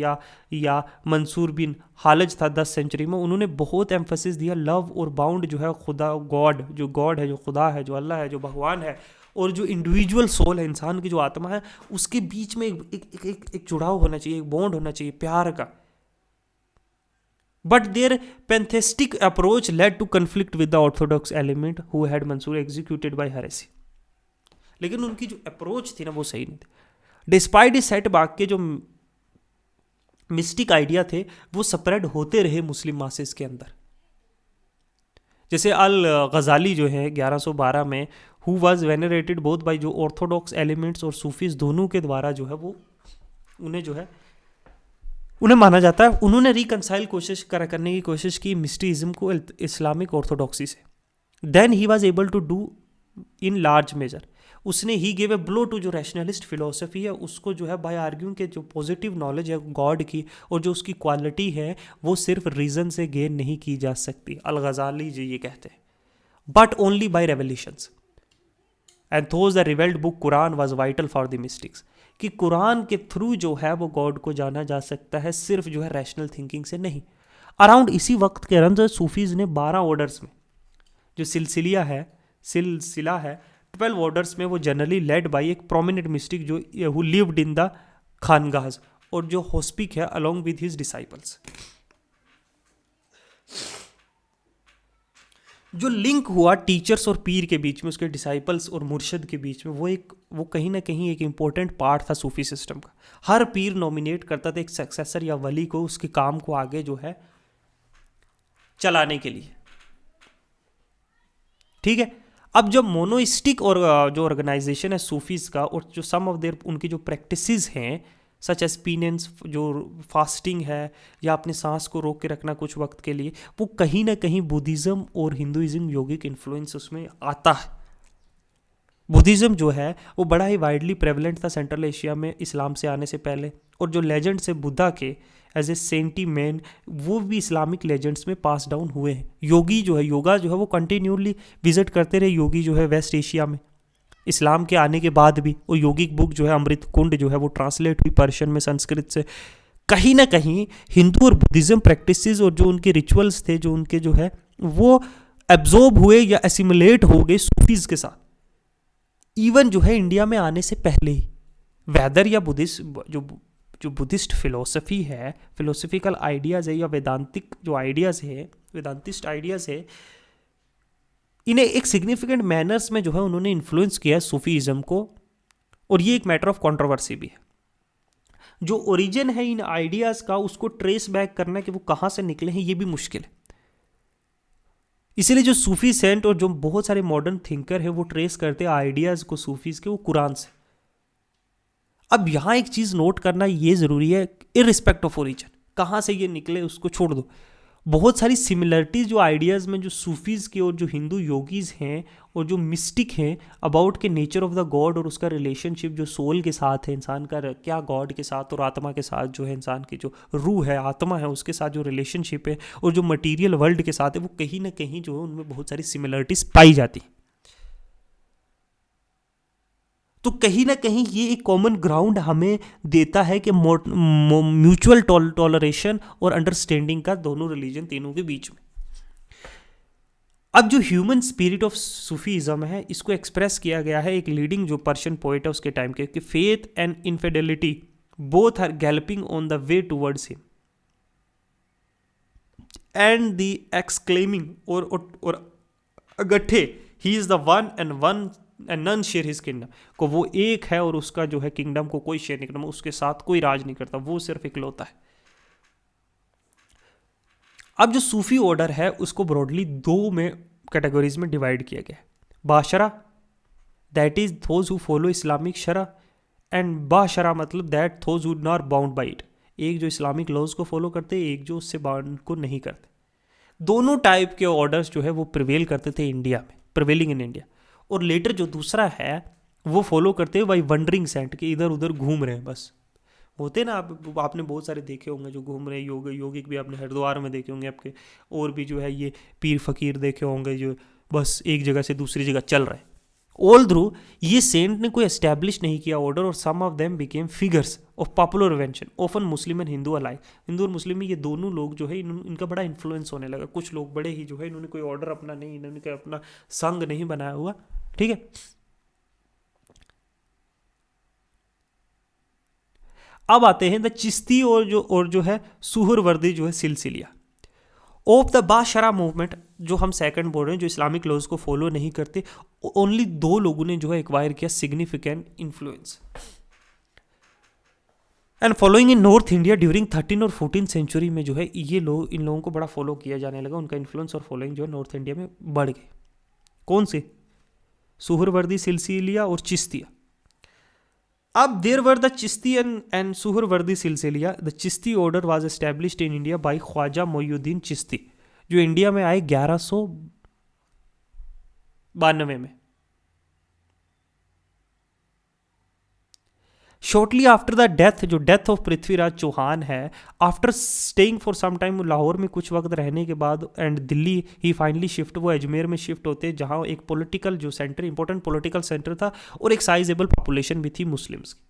या मंसूर बिन हालज था 10th सेंचुरी में, उन्होंने बहुत एम्फेसिस दिया लव और बाउंड जो है खुदा, गॉड है, जो खुदा है, जो अल्लाह है, जो भगवान है, और जो इंडिविजुअल सोल है, इंसान की जो आत्मा है, उसके बीच में एक जुड़ाव होना चाहिए, एक बॉन्ड होना चाहिए प्यार का। But their pantheistic approach led to conflict with the orthodox element who had Mansur executed by heresy. लेकिन उनकी जो अप्रोच थी ना वो सही नहीं थी। डिस्पाइट इस सेटबैक के जो मिस्टिक आइडिया थे वो स्प्रेड होते रहे मुस्लिम मासेस के अंदर। जैसे अल गजाली जो है 1112 में, who was venerated both by जो ऑर्थोडॉक्स एलिमेंट्स और सूफीज दोनों के द्वारा जो है वो उन्हें माना जाता है। उन्होंने रिकंसाइल करने की कोशिश की मिस्टिज्म को इस्लामिक ऑर्थोडॉक्सी से। Then he was able to do in large measure, उसने ही गिव ए ब्लो टू जो रैशनलिस्ट फिलोसफी है उसको जो है, बाय आर्ग्यूइंग के जो पॉजिटिव नॉलेज है गॉड की और जो उसकी क्वालिटी है वो सिर्फ रीजन से गेन नहीं की जा सकती। अल गजाली जी ये कहते हैं, but only by revolutions and those the revealed book Quran was vital for the mystics, कि कुरान के थ्रू जो है वो गॉड को जाना जा सकता है, सिर्फ जो है रैशनल थिंकिंग से नहीं। अराउंड इसी वक्त के अंदर सूफीज ने 12 ऑर्डर्स में, जो सिलसिला है 12 ऑर्डर्स में, वो जनरली लेड बाई एक प्रोमिनेंट मिस्टिक जो हु लिव्ड इन द खानगाज, और जो हॉस्पिक है अलोंग विद हिज डिसाइपल्स। जो लिंक हुआ टीचर्स और पीर के बीच में, उसके डिसाइपल्स और मुर्शद के बीच में, वो कहीं ना कहीं एक इंपॉर्टेंट पार्ट था सूफी सिस्टम का। हर पीर नॉमिनेट करता था एक सक्सेसर या वली को उसके काम को आगे जो है चलाने के लिए। ठीक है, अब जब मोनोइस्टिक और जो ऑर्गेनाइजेशन है सूफीज का, और जो सम ऑफ देयर उनकी जो प्रैक्टिसेस हैं सच एज पीनेंस, जो फास्टिंग है या अपने सांस को रोक के रखना कुछ वक्त के लिए, वो कहीं ना कहीं बुद्धिज़्म और हिंदुइज्म योगिक इन्फ्लुएंस उसमें आता है। बुद्धिज़्म जो है वो बड़ा ही वाइडली प्रेवलेंट था सेंट्रल एशिया में इस्लाम से आने से पहले, और जो लेजेंड्स है बुद्धा के एज ए सेंटी मैन, वो भी इस्लामिक लेजेंड्स में पास डाउन हुए हैं। योगा जो है वो कंटिन्यूली विजिट करते रहे योगी जो है वेस्ट एशिया में इस्लाम के आने के बाद भी। और योगिक बुक जो है अमृत कुंड जो है वो ट्रांसलेट हुई पर्शियन में संस्कृत से। कहीं ना कहीं हिंदू और बुद्धिज़्म प्रैक्टिसेस और जो उनके रिचुअल्स थे, जो उनके जो है वो एब्जॉर्ब हुए या एसिमुलेट हो गए सूफीज के साथ, इवन जो है इंडिया में आने से पहले ही। वेदर या जो बुद्धिस्ट फिलोसफी है, फिलोसफिकल आइडियाज़ है या वेदांतिक जो आइडियाज़ है, वेदांतिस्ट आइडियाज़ है, इन्हें एक सिग्निफिकेंट मैनर्स में जो है उन्होंने इन्फ्लुएंस किया है सूफीज़्म को। और ये एक मैटर ऑफ कंट्रोवर्सी भी है। जो ओरिजिन है इन आइडियाज़ का उसको ट्रेस बैक करना कि वो कहाँ से निकले हैं, ये भी मुश्किल है। इसीलिए जो सूफी सेंट और जो बहुत सारे मॉडर्न थिंकर है वो ट्रेस करते हैं आइडियाज़ को सूफीज़ के, वो कुरान से। अब यहाँ एक चीज़ नोट करना ये ज़रूरी है, इररिस्पेक्ट ऑफ ओरिजिन कहाँ से ये निकले उसको छोड़ दो। बहुत सारी सिमिलरिटीज़ जो आइडियाज़ में जो सूफीज़ के और जो हिंदू योगीज़ हैं और जो मिस्टिक हैं अबाउट के नेचर ऑफ द गॉड और उसका रिलेशनशिप जो सोल के साथ है, इंसान का क्या गॉड के साथ और आत्मा के साथ जो है, इंसान की जो रूह है, आत्मा है, उसके साथ जो रिलेशनशिप है और जो मटीरियल वर्ल्ड के साथ है, वो कहीं ना कहीं जो है उनमें बहुत सारी सिमिलरिटीज़ पाई जाती हैं। तो कहीं ना कहीं ये एक कॉमन ग्राउंड हमें देता है कि म्यूचुअल टॉलरेशन और अंडरस्टैंडिंग का दोनों रिलीजन तीनों के बीच में। अब जो ह्यूमन स्पिरिट ऑफ सूफीज़म है इसको एक्सप्रेस किया गया है एक लीडिंग जो पर्शियन पोएट है उसके टाइम के, कि faith and infidelity both are galloping on the way towards him and the exclaiming और अगठे he is the one and none share his kingdom, को वो एक है और उसका जो है किंगडम को कोई शेयर नहीं करता, उसके साथ कोई राज नहीं करता, वो सिर्फ इकलौता है। अब जो सूफी ऑर्डर है उसको ब्रॉडली दो में कैटेगरीज में डिवाइड किया गया है। बाशरा that is those who follow Islamic शरा, एंड बाशरा मतलब that those who not bound by it. एक जो इस्लामिक लॉज को फॉलो करते, एक जो उससे बाउंड को नहीं करते। दोनों टाइप के ऑर्डर्स जो है वो प्रिवेल करते थे इंडिया में, प्रिवेलिंग इन इंडिया। और लेटर जो दूसरा है वो फॉलो करते हैं बाई वंडरिंग सेंट, के इधर उधर घूम रहे हैं बस। होते ना, आपने बहुत सारे देखे होंगे जो घूम रहे हैं, योगिक भी आपने हरिद्वार में देखे होंगे आपके, और भी जो है ये पीर फकीर देखे होंगे जो बस एक जगह से दूसरी जगह चल रहे हैं। ऑल थ्रू ये सेंट ने कोई एस्टैब्लिश नहीं किया ऑर्डर, और some of them became figures of popular invention often Muslim and Hindu alike. Hindu और मुस्लिम में ये दोनों लोग जो है इनका बड़ा इन्फ्लुएंस होने लगा। कुछ लोग बड़े ही जो है इन्होंने कोई ऑर्डर अपना नहीं, इन्होंने कोई अपना संघ नहीं बनाया हुआ, ठीक है। अब आते हैं द चिश्ती और जो है सुहरवर्दी जो है सिलसिलिया ऑफ द बाशरा मूवमेंट, जो हम सेकंड बोल रहे हैं, जो इस्लामिक लॉज को फॉलो नहीं करते। ओनली 2 लोगों ने जो है एक्वायर किया significant influence and following in north India during 13 और 14 सेंचुरी में जो है ये लोग, इन लोगों को बड़ा फॉलो किया जाने लगा, उनका इन्फ्लुएंस और फॉलोइंग जो है नॉर्थ इंडिया में बढ़ गए। कौन से? सुहरवर्दी सिलसिलिया और चिश्तिया। अब there were the Chishti and Suhrawardi सिलसिलिया। The Chishti order was established in India by Khwaja Moinuddin Chishti, जो इंडिया में आए 1192 में। Shortly after the death of Prithviraj Chauhan है, after staying for some time Lahore में कुछ वक्त रहने के बाद and Delhi he finally shift, वो अजमेर में शिफ्ट होते हैं, जहाँ एक पॉलिटिकल जो सेंटर, इंपॉर्टेंट पॉलिटिकल सेंटर था और एक साइजेबल पॉपुलेशन भी थी मुस्लिम्स की।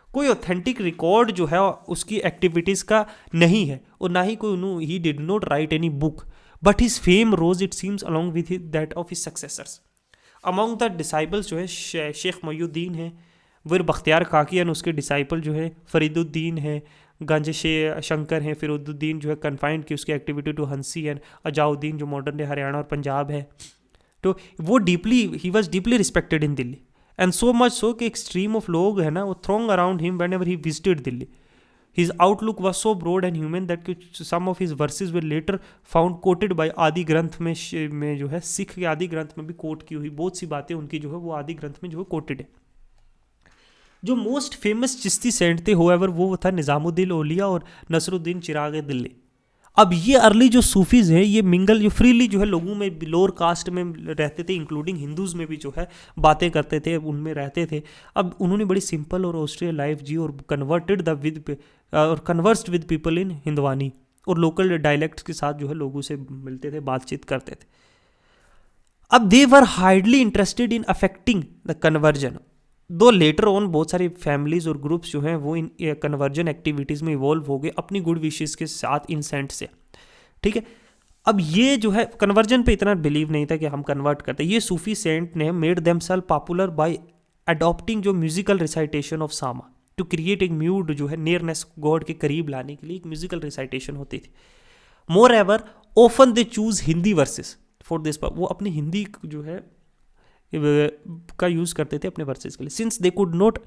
कोई ऑथेंटिक रिकॉर्ड जो है उसकी एक्टिविटीज़ का नहीं है, और ना ही कोई, he did not write any book, but his fame rose it seems along with that of his successors. Among the disciples जो है शेख मोइनुद्दीन है, वीर बख्तियार काकी एंड उसके डिसाइपल जो है फरीदुद्दीन है, गंज शंकर हैं, फिरोजुद्दीन जो है कन्फाइंड की उसकी एक्टिविटी टू हंसी एंड अजाउद्दीन जो मॉडर्न डे हरियाणा और पंजाब है। तो वो he was deeply respected in Delhi, and so much so कि एक स्ट्रीम ऑफ लोग है ना वो throng around him whenever he visited Delhi. His outlook was so broad and human that some of his verses were later found quoted by Adi Granth में जो है, सिख के आदि ग्रंथ में भी कोट की हुई बहुत सी बातें उनकी जो है वो आदि ग्रंथ में जो है कोटेड है। जो मोस्ट फेमस चिश्ती सेंट थे होएवर वो था निज़ामुद्दीन औलिया और नसरुद्दीन चिराग दिल्ली। अब ये अर्ली जो सूफीज़ हैं ये मिंगल जो फ्रीली जो है लोगों में लोअर कास्ट में रहते थे, इंक्लूडिंग हिंदूज़ में भी जो है बातें करते थे, उनमें रहते थे। अब उन्होंने बड़ी सिंपल और ऑस्ट्रियल लाइफ जी और कन्वर्स्ड विद पीपल इन हिंदवानी, और लोकल डायलेक्ट्स के साथ जो है लोगों से मिलते थे, बातचीत करते थे। अब they were hardly interested in affecting the conversion, though later on बहुत सारी फैमिलीज और ग्रुप्स जो हैं वो इन कन्वर्जन एक्टिविटीज़ में इवॉल्व हो गए अपनी गुड विशेस के साथ इन सेंट से, ठीक है। अब ये जो है कन्वर्जन पे इतना बिलीव नहीं था कि हम कन्वर्ट करते। ये सूफी सेंट ने made themselves popular by adopting जो म्यूजिकल रिसाइटेशन ऑफ सामा टू क्रिएट एक म्यूड जो है नियरनेस गॉड के करीब लाने के लिए एक म्यूजिकल रिसाइटेशन होती थी। Moreover often they choose Hindi verses for this, वो अपनी हिंदी जो है का यूज़ करते थे अपने वर्सेस के लिए, since they could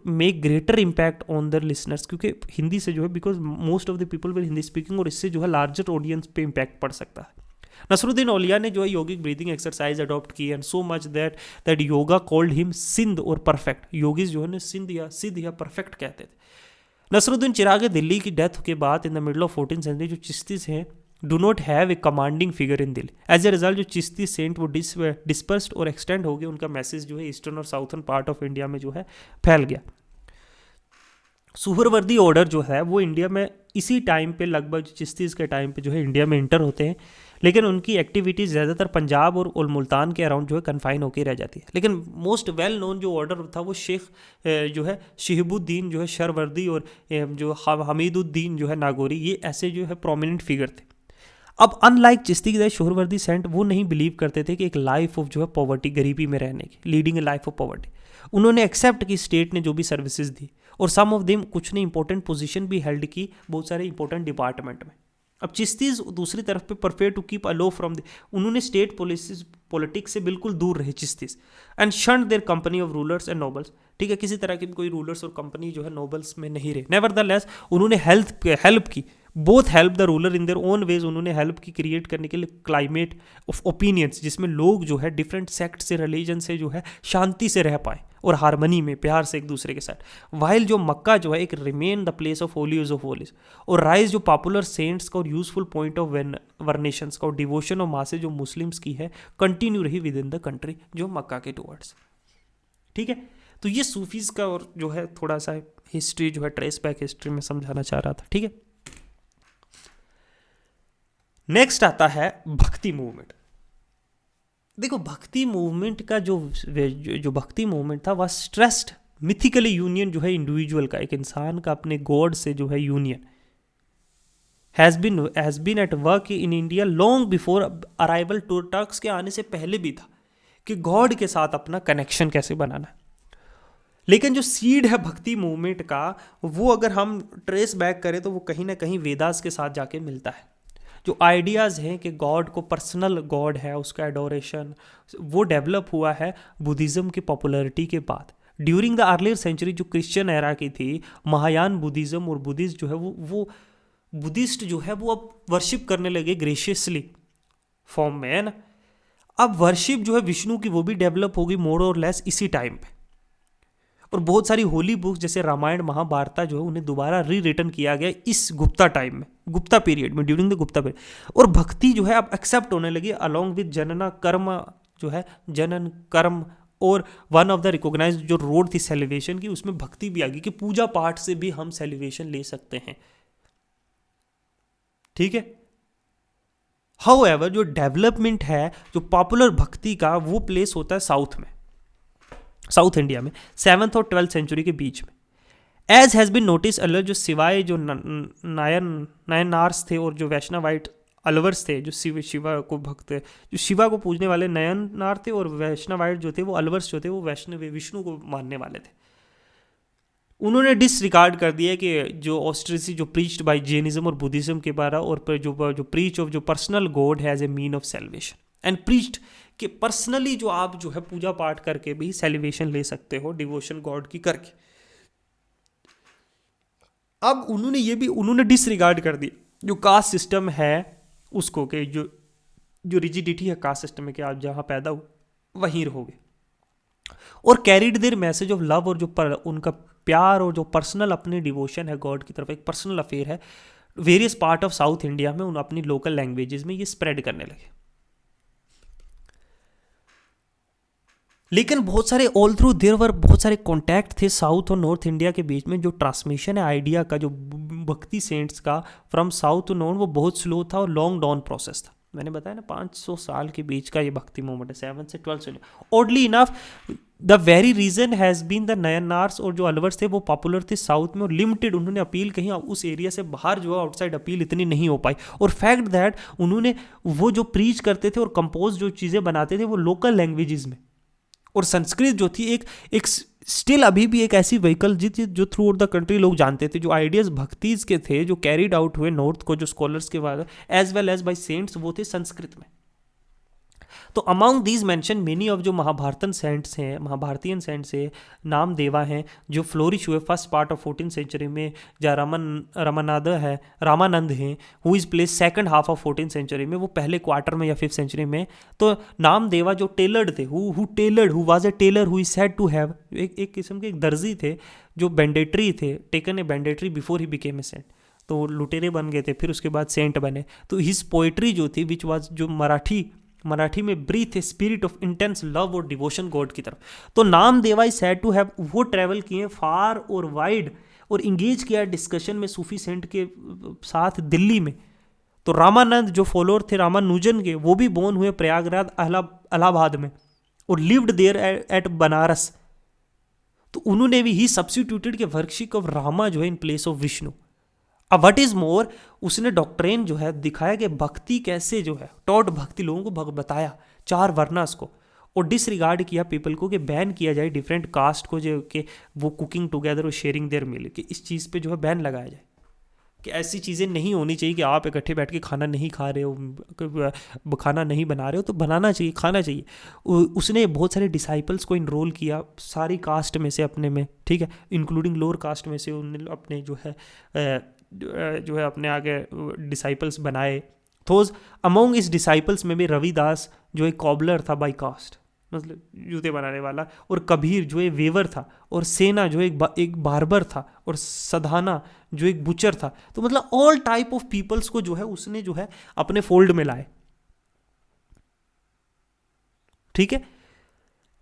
make greater impact on the listeners, क्योंकि हिंदी से जो है because most of the people were Hindi speaking, और इससे जो है लार्जर ऑडियंस पे इम्पैक्ट पड़ सकता है। नसरुद्दीन औलिया ने जो है योगिक ब्रीदिंग एक्सरसाइज अडॉप्ट की, and so much that yoga called him सिंध और परफेक्ट। योगीज जो है सिद्ध या परफेक्ट कहते थे। नसरुद्दीन चिराग दिल्ली की डेथ के बाद in the middle of 14th century जो चिश्तीस हैं do not have a commanding figure in Delhi. As a result जो चिश्ती सेंट वो डिस्पर्स्ड और एक्सटेंड हो गए, उनका मैसेज जो है ईस्टर्न और साउथर्न पार्ट ऑफ इंडिया में जो है फैल गया। सुहरवर्दी ऑर्डर जो है वो इंडिया में इसी टाइम पे लगभग चिश्तीस के टाइम पे जो है इंडिया में इंटर होते हैं, लेकिन उनकी एक्टिविटीज़ ज़्यादातर पंजाब और मुल्तान के अराउंड जो है कन्फाइन होकर रह जाती है। लेकिन मोस्ट वेल नोन जो ऑर्डर था वो शेख जो है शिहबुद्दीन जो है शरवर्दी और जो हमीदुद्दीन जो है नागौरी, ये ऐसे जो है प्रोमिनेंट फिगर थे। अब अनलाइक चिश्ती के सुहरवर्दी सेंट वो नहीं बिलीव करते थे कि एक लाइफ ऑफ जो है पॉवर्टी, गरीबी में रहने की, leading a life of poverty. उन्होंने एक्सेप्ट की स्टेट ने जो भी सर्विसेज दी, और सम ऑफ देम कुछ ने इंपॉर्टेंट पोजीशन भी हेल्ड की बहुत सारे इंपॉर्टेंट डिपार्टमेंट में। अब चिश्तीज दूसरी तरफ पे preferred to keep aloof from उन्होंने स्टेट पॉलिटिक्स से बिल्कुल दूर रहे Chishtis, and shunned their company of rulers and nobles, ठीक है, किसी तरह की कोई रूलर्स और कंपनी जो है नोबल्स में नहीं रहे। नेवरदलेस उन्होंने हेल्प की both help the ruler in their own ways, उन्होंने हेल्प की क्रिएट करने के लिए क्लाइमेट ऑफ ओपिनियंस, जिसमें लोग जो है डिफरेंट सेक्ट से, रिलीजन से जो है शांति से रह पाए और हारमनी में, प्यार से एक दूसरे के साथ। वाइल जो मक्का जो है एक remain the place of Holis of Holis, और राइज जो पॉपुलर सेंट्स का और यूजफुल पॉइंट ऑफ वर्नेशंस का और डिवोशन ऑफ मासेज जो मुस्लिम्स की है कंटिन्यू रही विद इन द कंट्री, जो मक्का के टुवर्ड्स। ठीक है, तो ये सूफीज का और जो है थोड़ा सा हिस्ट्री जो है ट्रेस बैक हिस्ट्री में समझाना चाह रहा था। ठीक है, नेक्स्ट आता है भक्ति मूवमेंट। देखो भक्ति मूवमेंट का जो भक्ति मूवमेंट था वह स्ट्रेस्ड मिथिकली यूनियन जो है इंडिविजुअल का, एक इंसान का अपने गॉड से जो है union has been at work in India long before arrival Turks के आने से पहले भी था, कि गॉड के साथ अपना कनेक्शन कैसे बनाना है। लेकिन जो सीड है भक्ति मूवमेंट का, वो अगर हम ट्रेस बैक करें तो वो कहीं ना कहीं वेदास के साथ जाके मिलता है। जो आइडियाज़ हैं कि गॉड को पर्सनल गॉड है, उसका एडोरेशन, वो डेवलप हुआ है बुद्धिज़्म की पॉपुलैरिटी के बाद। ड्यूरिंग द अर्लियर सेंचुरी जो क्रिश्चियन एरा की थी, महायान बुद्धिज़्म और बुद्धिस्ट जो है वो बुद्धिस्ट जो है वो अब वर्शिप करने लगे ग्रेशियसली फॉर्म में, है ना। अब वर्शिप जो है विष्णु की वो भी डेवलप होगी मोर और लेस इसी टाइम पे, और बहुत सारी होली बुक्स जैसे रामायण महाभारत जो है उन्हें दोबारा री रिटन किया गया इस गुप्ता टाइम में, गुप्ता पीरियड में, ड्यूरिंग द गुप्ता पीरियड। और भक्ति जो है अब एक्सेप्ट होने लगी अलॉन्ग विद जनना कर्म जो है, जनन कर्म, और वन ऑफ द रिकॉग्नाइज्ड जो रोड थी सेलिब्रेशन की, उसमें भक्ति भी आ गई कि पूजा पाठ से भी हम सेलिब्रेशन ले सकते हैं। ठीक है, हाउएवर जो डेवलपमेंट है जो पॉपुलर भक्ति का, वो प्लेस होता है साउथ में, साउथ इंडिया में 7th और 12th सेंचुरी के बीच में। एज हैज़ बिन नोटिस अलर जो सिवाय जो नायनार्स थे और जो वैष्णवाइट अलवर्स थे, जो शिवा को भक्त, जो शिवा को पूजने वाले नयनार थे, और वैष्णवाइट जो थे वो अलवर्स जो थे वो विष्णु को मानने वाले थे। उन्होंने डिसरिगार्ड कर दिया कि जो ऑस्ट्रेसी जो प्रीच्ड बाय जैनिज्म और बुद्धिज्म के बारे, और जो प्रीच ऑफ जो पर्सनल गॉड है as a mean of salvation, and preached कि पर्सनली जो आप जो है पूजा पाठ करके भी सेलिब्रेशन ले सकते हो डिवोशन गॉड की करके। अब उन्होंने डिसरिगार्ड कर दिया जो कास्ट सिस्टम है उसको, कि जो रिजिडिटी है कास्ट सिस्टम में कि आप जहाँ पैदा हो वहीं रहोगे, और carried their message of love, और जो उनका प्यार और जो पर्सनल अपनी डिवोशन है गॉड की तरफ, एक पर्सनल अफेयर है, various part of south India में उन अपनी लोकल लैंग्वेजेस में ये स्प्रेड करने लगे। लेकिन बहुत सारे ऑल थ्रू देयर वर बहुत सारे कॉन्टैक्ट थे साउथ और नॉर्थ इंडिया के बीच में। जो ट्रांसमिशन है आइडिया का, जो भक्ति सेंट्स का फ्रॉम साउथ टू नॉर्थ, वो बहुत स्लो था और लॉन्ग डाउन प्रोसेस था। मैंने बताया ना 500 साल के बीच का ये भक्ति मूवमेंट है, 7 से 12 से। Oddly enough the very region has been the Nayanars, और जो अलवर्स थे वो पॉपुलर थे साउथ में और लिमिटेड, उन्होंने अपील कहीं उस एरिया से बाहर जो है आउटसाइड अपील इतनी नहीं हो पाई। और फैक्ट दैट उन्होंने वो जो प्रीच करते थे और कंपोज जो चीज़ें बनाते थे वो लोकल लैंग्वेजेस में, और संस्कृत जो थी एक स्टिल अभी भी एक ऐसी व्हीकल जो थ्रू आउट द कंट्री लोग जानते थे। जो आइडियाज भक्तिज के थे जो कैरिड आउट हुए नॉर्थ को, जो स्कॉलर्स के बाद as well as by saints, वो थे संस्कृत में। तो among these mention many of जो महाभारतन सेंट्स हैं, महाभारतीयन सेंट्स है, नाम देवा हैं, जो फ्लोरिश हुए first part of 14th century में, जहाँ रामानंद हैं, who is place second half of 14th century में, वो पहले क्वार्टर में या 5th सेंचुरी में। तो नाम देवा जो टेलर्ड थे, who was a tailor who is said to have, एक किस्म के एक दर्जी थे जो बैंडेटरी थे, taken a banditry before he became a saint. तो वो लुटेरे बन गए थे, फिर उसके बाद सेंट बने। तो हिज पोइट्री जो थी विच वाज जो मराठी में breathe a spirit of intense love और डिवोशन गॉड की तरफ। तो Namdeva is said to have, वो ट्रैवल किए फार और वाइड और इंगेज किया डिस्कशन में सूफी सेंट के साथ दिल्ली में। तो रामानंद जो फॉलोअर थे रामानुजन के, वो भी बोर्न हुए प्रयागराज इलाहाबाद में और लिव्ड देयर एट बनारस। तो उन्होंने भी ही सब्स्टिट्यूटेड के वर्शिप ऑफ रामा जो है इन प्लेस ऑफ विष्णु। अब व्हाट इज मोर, उसने डॉक्ट्रेन जो है दिखाया कि भक्ति कैसे जो है, टॉट भक्ति लोगों को बताया 4 वर्नास को, और डिसरिगार्ड किया पीपल को कि बैन किया जाए डिफरेंट कास्ट को, जो कि वो कुकिंग टुगेदर और शेयरिंग देयर मील, कि इस चीज़ पे जो है बैन लगाया जाए, कि ऐसी चीज़ें नहीं होनी चाहिए कि आप इकट्ठे बैठ के खाना नहीं खा रहे हो, खाना नहीं बना रहे हो, तो बनाना चाहिए, खाना चाहिए। उसने बहुत सारे डिसाइपल्स को इनरोल किया सारी कास्ट में से अपने में, ठीक है, इंक्लूडिंग लोअर कास्ट में से। उन्होंने अपने जो है जो है अपने आगे डिसाइपल्स बनाए। थोज अमोंग इस डिसाइपल्स में भी रविदास जो एक कॉबलर था बाई कास्ट, मतलब जूते बनाने वाला, और कबीर जो एक वेवर था, और सेना जो एक बार्बर था, और सधाना जो एक बुचर था। तो मतलब ऑल टाइप ऑफ पीपल्स को जो है उसने जो है अपने फोल्ड में लाए। ठीक है,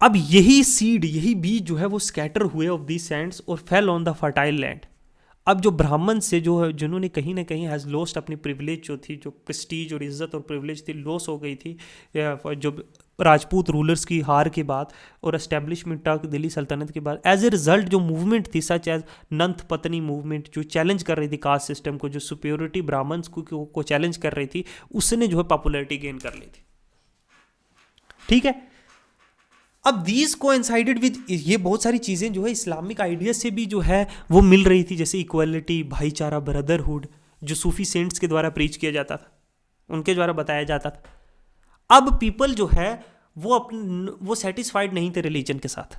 अब यही सीड, यही बीज जो है वो स्कैटर हुए ऑफ दी सैंड्स और fell on the fertile land. अब जो ब्राह्मण से जो है, जिन्होंने कहीं ना कहीं हैज़ लॉस्ट अपनी प्रिविलेज जो थी, जो प्रेस्टीज और इज्जत और प्रिविलेज थी, लॉस हो गई थी जो राजपूत रूलर्स की हार के बाद और एस्टेब्लिशमेंट ऑफ दिल्ली सल्तनत के बाद। एज ए रिजल्ट जो मूवमेंट थी सच एज नंथ पत्नी मूवमेंट, जो चैलेंज कर रही थी कास्ट सिस्टम को, जो सुप्योरिटी ब्राह्मण्स को चैलेंज कर रही थी, उसने जो है पॉपुलैरिटी गेन कर ली थी। ठीक है, अब दीज कोइंसाइडेड विद, ये बहुत सारी चीज़ें जो है इस्लामिक आइडिया से भी जो है वो मिल रही थी, जैसे इक्वलिटी, भाईचारा, ब्रदरहुड, जो सूफी सेंट्स के द्वारा प्रीच किया जाता था, उनके द्वारा बताया जाता था। अब पीपल जो है वो सेटिस्फाइड नहीं थे रिलीजन के साथ,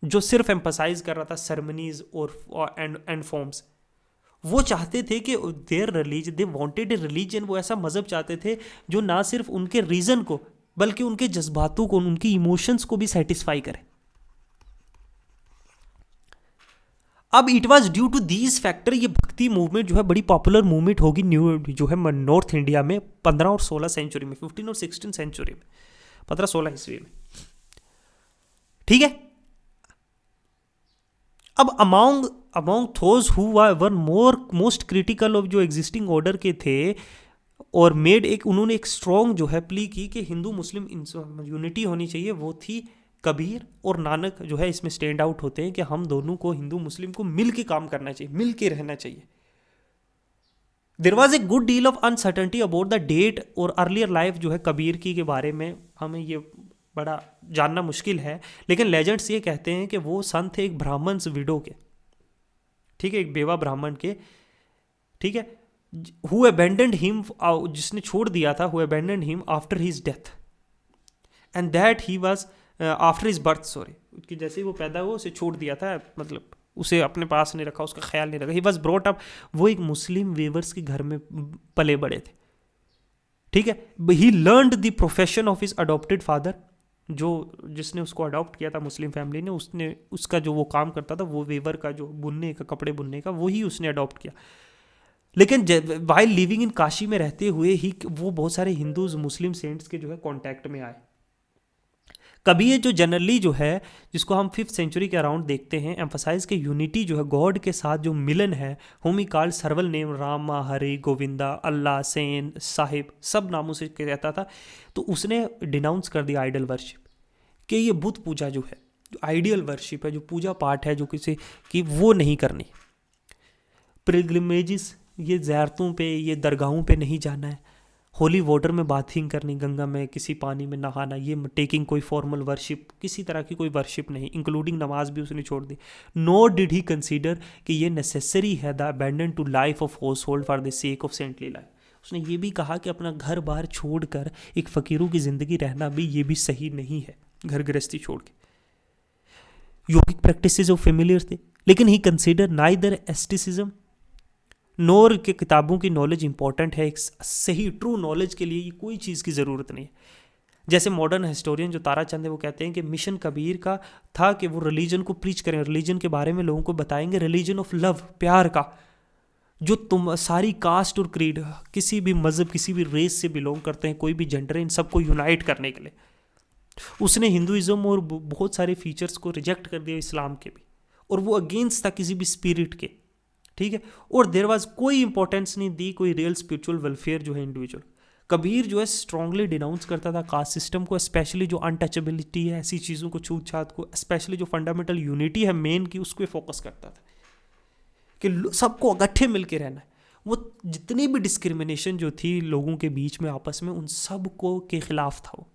जो सिर्फ एम्फसाइज कर रहा था सेरेमनीज और एंड फॉर्म्स। वो चाहते थे कि their religion, they wanted A religion, वो ऐसा मजहब चाहते थे जो ना सिर्फ उनके रीजन को बल्कि उनके जज्बातों को, उनकी इमोशंस को भी सेटिस्फाई करे। अब it was due to these factor, ये भक्ति मूवमेंट जो है बड़ी पॉपुलर मूवमेंट होगी न्यू जो है नॉर्थ इंडिया में 15 और 16 सेंचुरी में, 15 और 16 सेंचुरी में, 15-16 ईस्वी में। ठीक है, अब among those who were most critical of जो एग्जिस्टिंग ऑर्डर के थे, और उन्होंने एक स्ट्रॉन्ग जो है प्ली की कि हिंदू मुस्लिम यूनिटी होनी चाहिए, वो थी कबीर और नानक जो है इसमें स्टैंड आउट होते हैं कि हम दोनों को, हिंदू मुस्लिम को मिल के काम करना चाहिए, मिल के रहना चाहिए। There was a good deal of uncertainty about the date और अर्लियर लाइफ जो है कबीर की के बारे में हमें ये बड़ा जानना मुश्किल है, लेकिन लेजेंड्स ये कहते हैं कि वो सन थे एक ब्राह्मण विडो के, ठीक है, एक बेवा ब्राह्मण के। ठीक है, who abandoned him, जिसने छोड़ दिया था, who abandoned him after his death and that he was after his birth, sorry, कि जैसे ही वो पैदा हुआ उसे छोड़ दिया था, मतलब उसे अपने पास नहीं रखा, उसका ख्याल नहीं रखा। he was brought up, वो एक मुस्लिम वेवर्स के घर में पले बड़े थे। ठीक है, he learned the profession of his adopted father, जिसने उसको अडॉप्ट किया था मुस्लिम फैमिली ने, उसका जो वो काम करता था, वो वेवर का, जो बुनने का, कपड़े बुनने का, वही उसने अडॉप्ट किया। लेकिन वाइल लिविंग इन काशी में रहते हुए ही वो बहुत सारे हिंदूज मुस्लिम सेंट्स के जो है कांटेक्ट में आए। कबीर जो जनरली जो है, जिसको हम 5th सेंचुरी के अराउंड देखते हैं, एम्फसाइज के यूनिटी जो है गॉड के साथ जो मिलन है, whom he called several name, Rama, Hari, Govinda, Allah, सेन, साहिब, सब नामों से कहता था। तो उसने डिनाउंस कर दिया आइडल वर्शिप, कि ये बुत पूजा जो है, जो आइडियल वर्शिप है, जो पूजा पाठ है, जो किसी की वो नहीं करनी। पिलग्रिमेजेस, ये ज़ियारतों पे, ये दरगाहों पे नहीं जाना है। होली वाटर में बाथिंग करनी, गंगा में किसी पानी में नहाना, ये टेकिंग कोई फॉर्मल वर्शिप, किसी तरह की कोई वर्शिप नहीं, इंक्लूडिंग नमाज भी उसने छोड़ दी। नॉट डिड ही कंसीडर कि ये नेसेसरी है the abandon to life of household for the sake of saintly life. उसने ये भी कहा कि अपना घर बार छोड़ कर एक फ़कीरों की ज़िंदगी रहना भी ये भी सही नहीं है, घर गृहस्थी छोड़ के। योगिक प्रैक्टिसेस ऑफ फेमिलियर थे, लेकिन ही कंसीडर नाइदर एस्टिसिज्म नोर के किताबों की नॉलेज इंपॉर्टेंट है। एक सही ट्रू नॉलेज के लिए ये कोई चीज़ की ज़रूरत नहीं है। जैसे मॉडर्न हिस्टोरियन जो ताराचंद है वो कहते हैं कि मिशन कबीर का था कि वो रिलीजन को प्रीच करें, रिलीजन के बारे में लोगों को बताएंगे, रिलीजन ऑफ लव, प्यार का, जो तुम सारी कास्ट और क्रीड, किसी भी मज़हब, किसी भी रेस से बिलोंग करते हैं, कोई भी जेंडर है, इन सबको यूनाइट करने के लिए। उसने हिंदुइज्म और बहुत सारे फीचर्स को रिजेक्ट कर दिया इस्लाम के भी, और वो अगेंस्ट था किसी भी स्पिरिट के। ठीक है, और देयर वाज कोई इंपॉर्टेंस नहीं दी कोई रियल स्पिरिचुअल वेलफेयर जो है इंडिविजुअल। कबीर जो है स्ट्रांगली डिनाउंस करता था कास्ट सिस्टम को, स्पेशली जो अनटचेबिलिटी है, ऐसी चीज़ों को, छूत छात को, स्पेशली जो फंडामेंटल यूनिटी है मेन की, उसको फोकस करता था कि सबको इकट्ठे मिलके रहना है। वो जितनी भी डिस्क्रिमिनेशन जो थी लोगों के बीच में आपस में, उन सब को के खिलाफ था वो।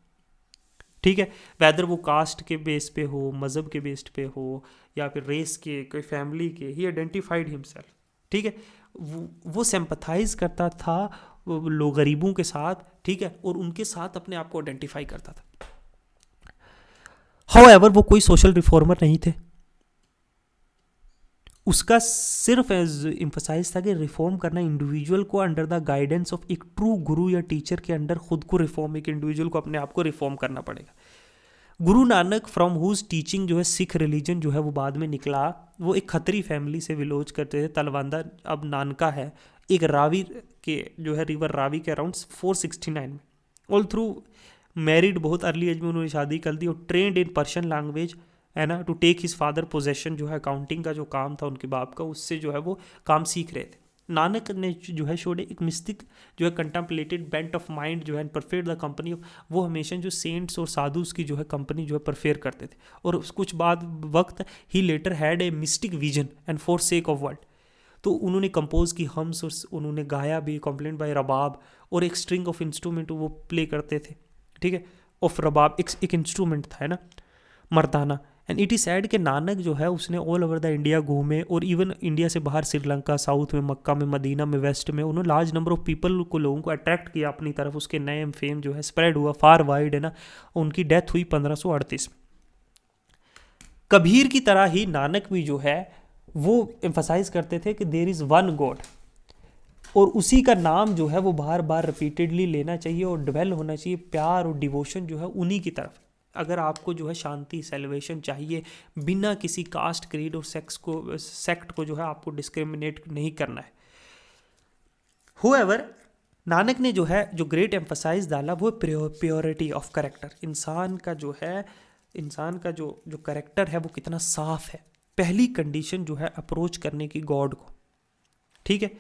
ठीक है, वेदर वो कास्ट के बेस पे हो, मज़हब के बेस पे हो, या फिर रेस के, कोई फैमिली के, ही आइडेंटिफाइड हिमसेल्फ। ठीक है, वो सिंपथाइज करता था लोग गरीबों के साथ, ठीक है, और उनके साथ अपने आप को आइडेंटिफाई करता था। हाउएवर वो कोई सोशल रिफॉर्मर नहीं थे, उसका सिर्फ एम्फसाइज था कि रिफॉर्म करना इंडिविजुअल को अंडर द गाइडेंस ऑफ एक ट्रू गुरु या टीचर के अंडर खुद को रिफॉर्म, एक इंडिविजुअल को अपने आप को रिफॉर्म करना पड़ेगा। Guru Nanak from whose teaching जो है सिख रिलीजन जो है वो बाद में निकला, वो एक खत्री फैमिली से बिलोज करते थे। तलवंदा अब नानका है, एक रावी के जो है रिवर रावी के अराउंड 469 में। ऑल थ्रू मैरिड, बहुत अर्ली एज में उन्होंने शादी कर दी, और ट्रेंड इन पर्शियन लैंग्वेज है ना, to take his father possession, जो है अकाउंटिंग का जो काम था उनके बाप का, उससे जो है वो काम सीख रहे थे। नानक ने जो है शोड एक मिस्टिक जो है कंटेम्पलेटेड बेंट ऑफ माइंड जो है परफेयर द कंपनी ऑफ, वो हमेशा जो सेंट्स और साधुस की जो है कंपनी जो है परफेयर करते थे। और कुछ बाद वक्त ही later had a mystic vision and for sake of world, तो उन्होंने कंपोज की हम्स और उन्होंने गाया भी, कॉम्प्लेंट बाय रबाब, और एक स्ट्रिंग ऑफ इंस्ट्रूमेंट वो प्ले करते थे, ठीक है, ऑफ रबाब एक इंस्ट्रूमेंट था, है ना, मर्दाना। एंड इट इज सैड कि नानक जो है उसने ऑल ओवर द इंडिया घूमे, और इवन इंडिया से बाहर श्रीलंका, साउथ में, मक्का में, मदीना में, वेस्ट में, उन्होंने लार्ज नंबर ऑफ पीपल को, लोगों को अट्रैक्ट किया अपनी तरफ। उसके नेम फेम जो है स्प्रेड हुआ फार वाइड, है ना। उनकी डेथ हुई 1538 में। कबीर की तरह ही नानक भी जो है वो एम्फसाइज करते थे कि देयर इज़ वन गॉड, और उसी का नाम जो है वो बार बार रिपीटेडली लेना चाहिए और डिवेल होना चाहिए। प्यार और डिवोशन जो है उन्हीं की तरफ। अगर आपको जो है शांति, सेलिब्रेशन चाहिए, बिना किसी कास्ट, क्रीड और सेक्ट को जो है आपको डिस्क्रिमिनेट नहीं करना है। होएवर नानक ने जो है जो ग्रेट एम्फसाइज डाला वो प्योरिटी ऑफ कैरेक्टर। इंसान का जो है, इंसान का जो कैरेक्टर है वो कितना साफ है, पहली कंडीशन जो है अप्रोच करने की गॉड को, ठीक है।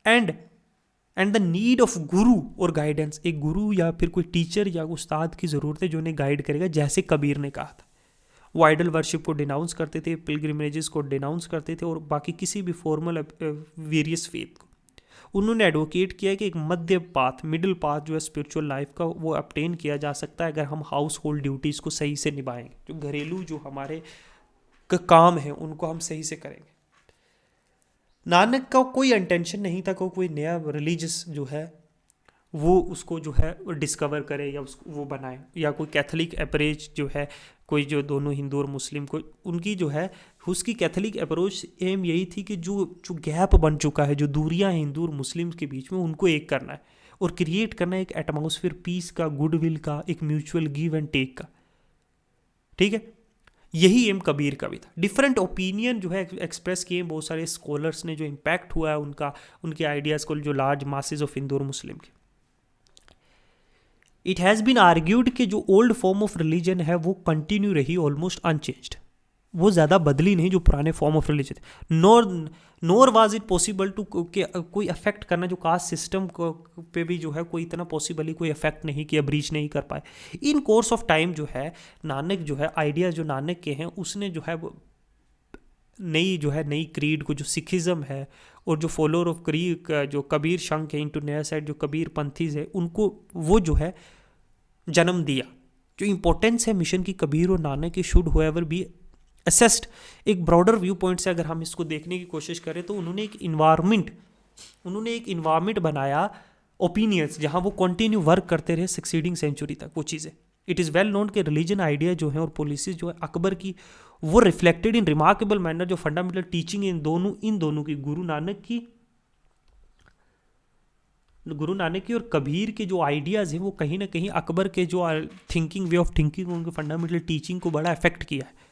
एंड द नीड ऑफ गुरु और गाइडेंस, एक गुरु या फिर कोई टीचर या उस्ताद की ज़रूरत है जो उन्हें गाइड करेगा, जैसे कबीर ने कहा था। वो आइडल वर्शिप को डिनाउंस करते थे, पिलग्रिमेजेस को डिनाउंस करते थे, और बाकी किसी भी फॉर्मल वेरियस फेथ को उन्होंने एडवोकेट किया कि एक मध्य पाथ, मिडिल पाथ जो है स्पिरिचुअल लाइफ का, वो अपटेन किया जा सकता है अगर हम हाउस होल्ड ड्यूटीज़ को सही से निभाएंगे, जो घरेलू जो हमारे काम है उनको हम सही से करेंगे। नानक का कोई इंटेंशन नहीं था कि कोई नया रिलीजियस जो है वो उसको जो है डिस्कवर करे या उसको वो बनाए, या कोई कैथोलिक अप्रोच जो है, कोई जो दोनों हिंदू और मुस्लिम को उनकी जो है उसकी कैथोलिक अप्रोच एम यही थी कि जो गैप बन चुका है, जो दूरियां हैं हिंदू और मुस्लिम के बीच में, उनको एक करना है और क्रिएट करना है एक एटमॉस्फेयर पीस का, गुडविल का, एक म्यूचुअल गिव एंड टेक का, ठीक है। यही एम कबीर का भी था। डिफरेंट ओपिनियन जो है एक्सप्रेस किए बहुत सारे स्कॉलर्स ने, जो इम्पैक्ट हुआ है उनका, उनके आइडियाज़ को, जो लार्ज मासेज ऑफ हिंदू और मुस्लिम के। इट हैज़ बीन आर्ग्यूड कि जो ओल्ड फॉर्म ऑफ रिलीजन है वो कंटिन्यू रही ऑलमोस्ट अनचेंज्ड, वो ज़्यादा बदली नहीं जो पुराने form of religion. Nor was it possible to कोई अफेक्ट करना, जो कास्ट सिस्टम पे भी जो है कोई इतना पॉसिबली कोई अफेक्ट नहीं किया, ब्रीच नहीं कर पाए। इन कोर्स ऑफ टाइम जो है नानक जो है आइडिया जो नानक के हैं उसने जो है वो नई क्रीड को, जो सिखिज़म है और जो फॉलोअर ऑफ जो कबीर शंख है इंटू नया साइड, जो कबीर पंथीज है, उनको वो जो है जन्म दिया। जो इंपॉर्टेंस है मिशन की कबीर और नानक की शुड होएवर बी असेस्ड। एक ब्रॉडर व्यू पॉइंट से अगर हम इसको देखने की कोशिश करें तो उन्होंने एक इन्वायरमेंट बनाया, ओपिनियंस, जहाँ वो कंटिन्यू वर्क करते रहे सक्सीडिंग सेंचुरी तक वो चीज़ें। इट इज़ वेल नोन के रिलीजन आइडिया जो है और पॉलिसीज जो है अकबर की, वो रिफ्लेक्टेड इन रिमार्केबल मैनर, जो फंडामेंटल टीचिंग इन दोनों की, गुरु नानक की और कबीर के जो आइडियाज़ हैं वो कहीं ना कहीं अकबर के जो थिंकिंग, वे ऑफ थिंकिंग, उनके फंडामेंटल टीचिंग को बड़ा अफेक्ट किया है।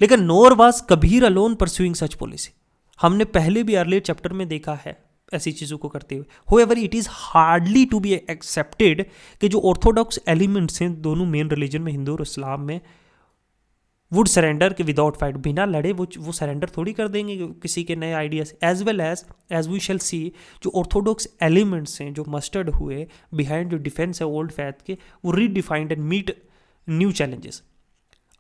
लेकिन nor was Kabir alone pursuing such policy. हमने पहले भी अर्लियर चैप्टर में देखा है ऐसी चीज़ों को करते हुए। However it is hardly to be accepted कि जो ऑर्थोडॉक्स एलिमेंट्स हैं दोनों मेन रिलीजन में, हिंदू और इस्लाम में, वुड सरेंडर के विदाउट फाइट, बिना लड़े वो सरेंडर थोड़ी कर देंगे किसी के नए ideas. As well as we shall see, जो ऑर्थोडॉक्स एलिमेंट्स हैं जो मस्टर्ड हुए बिहाइंड जो डिफेंस है ओल्ड फैथ के, वो redefined and meet new challenges.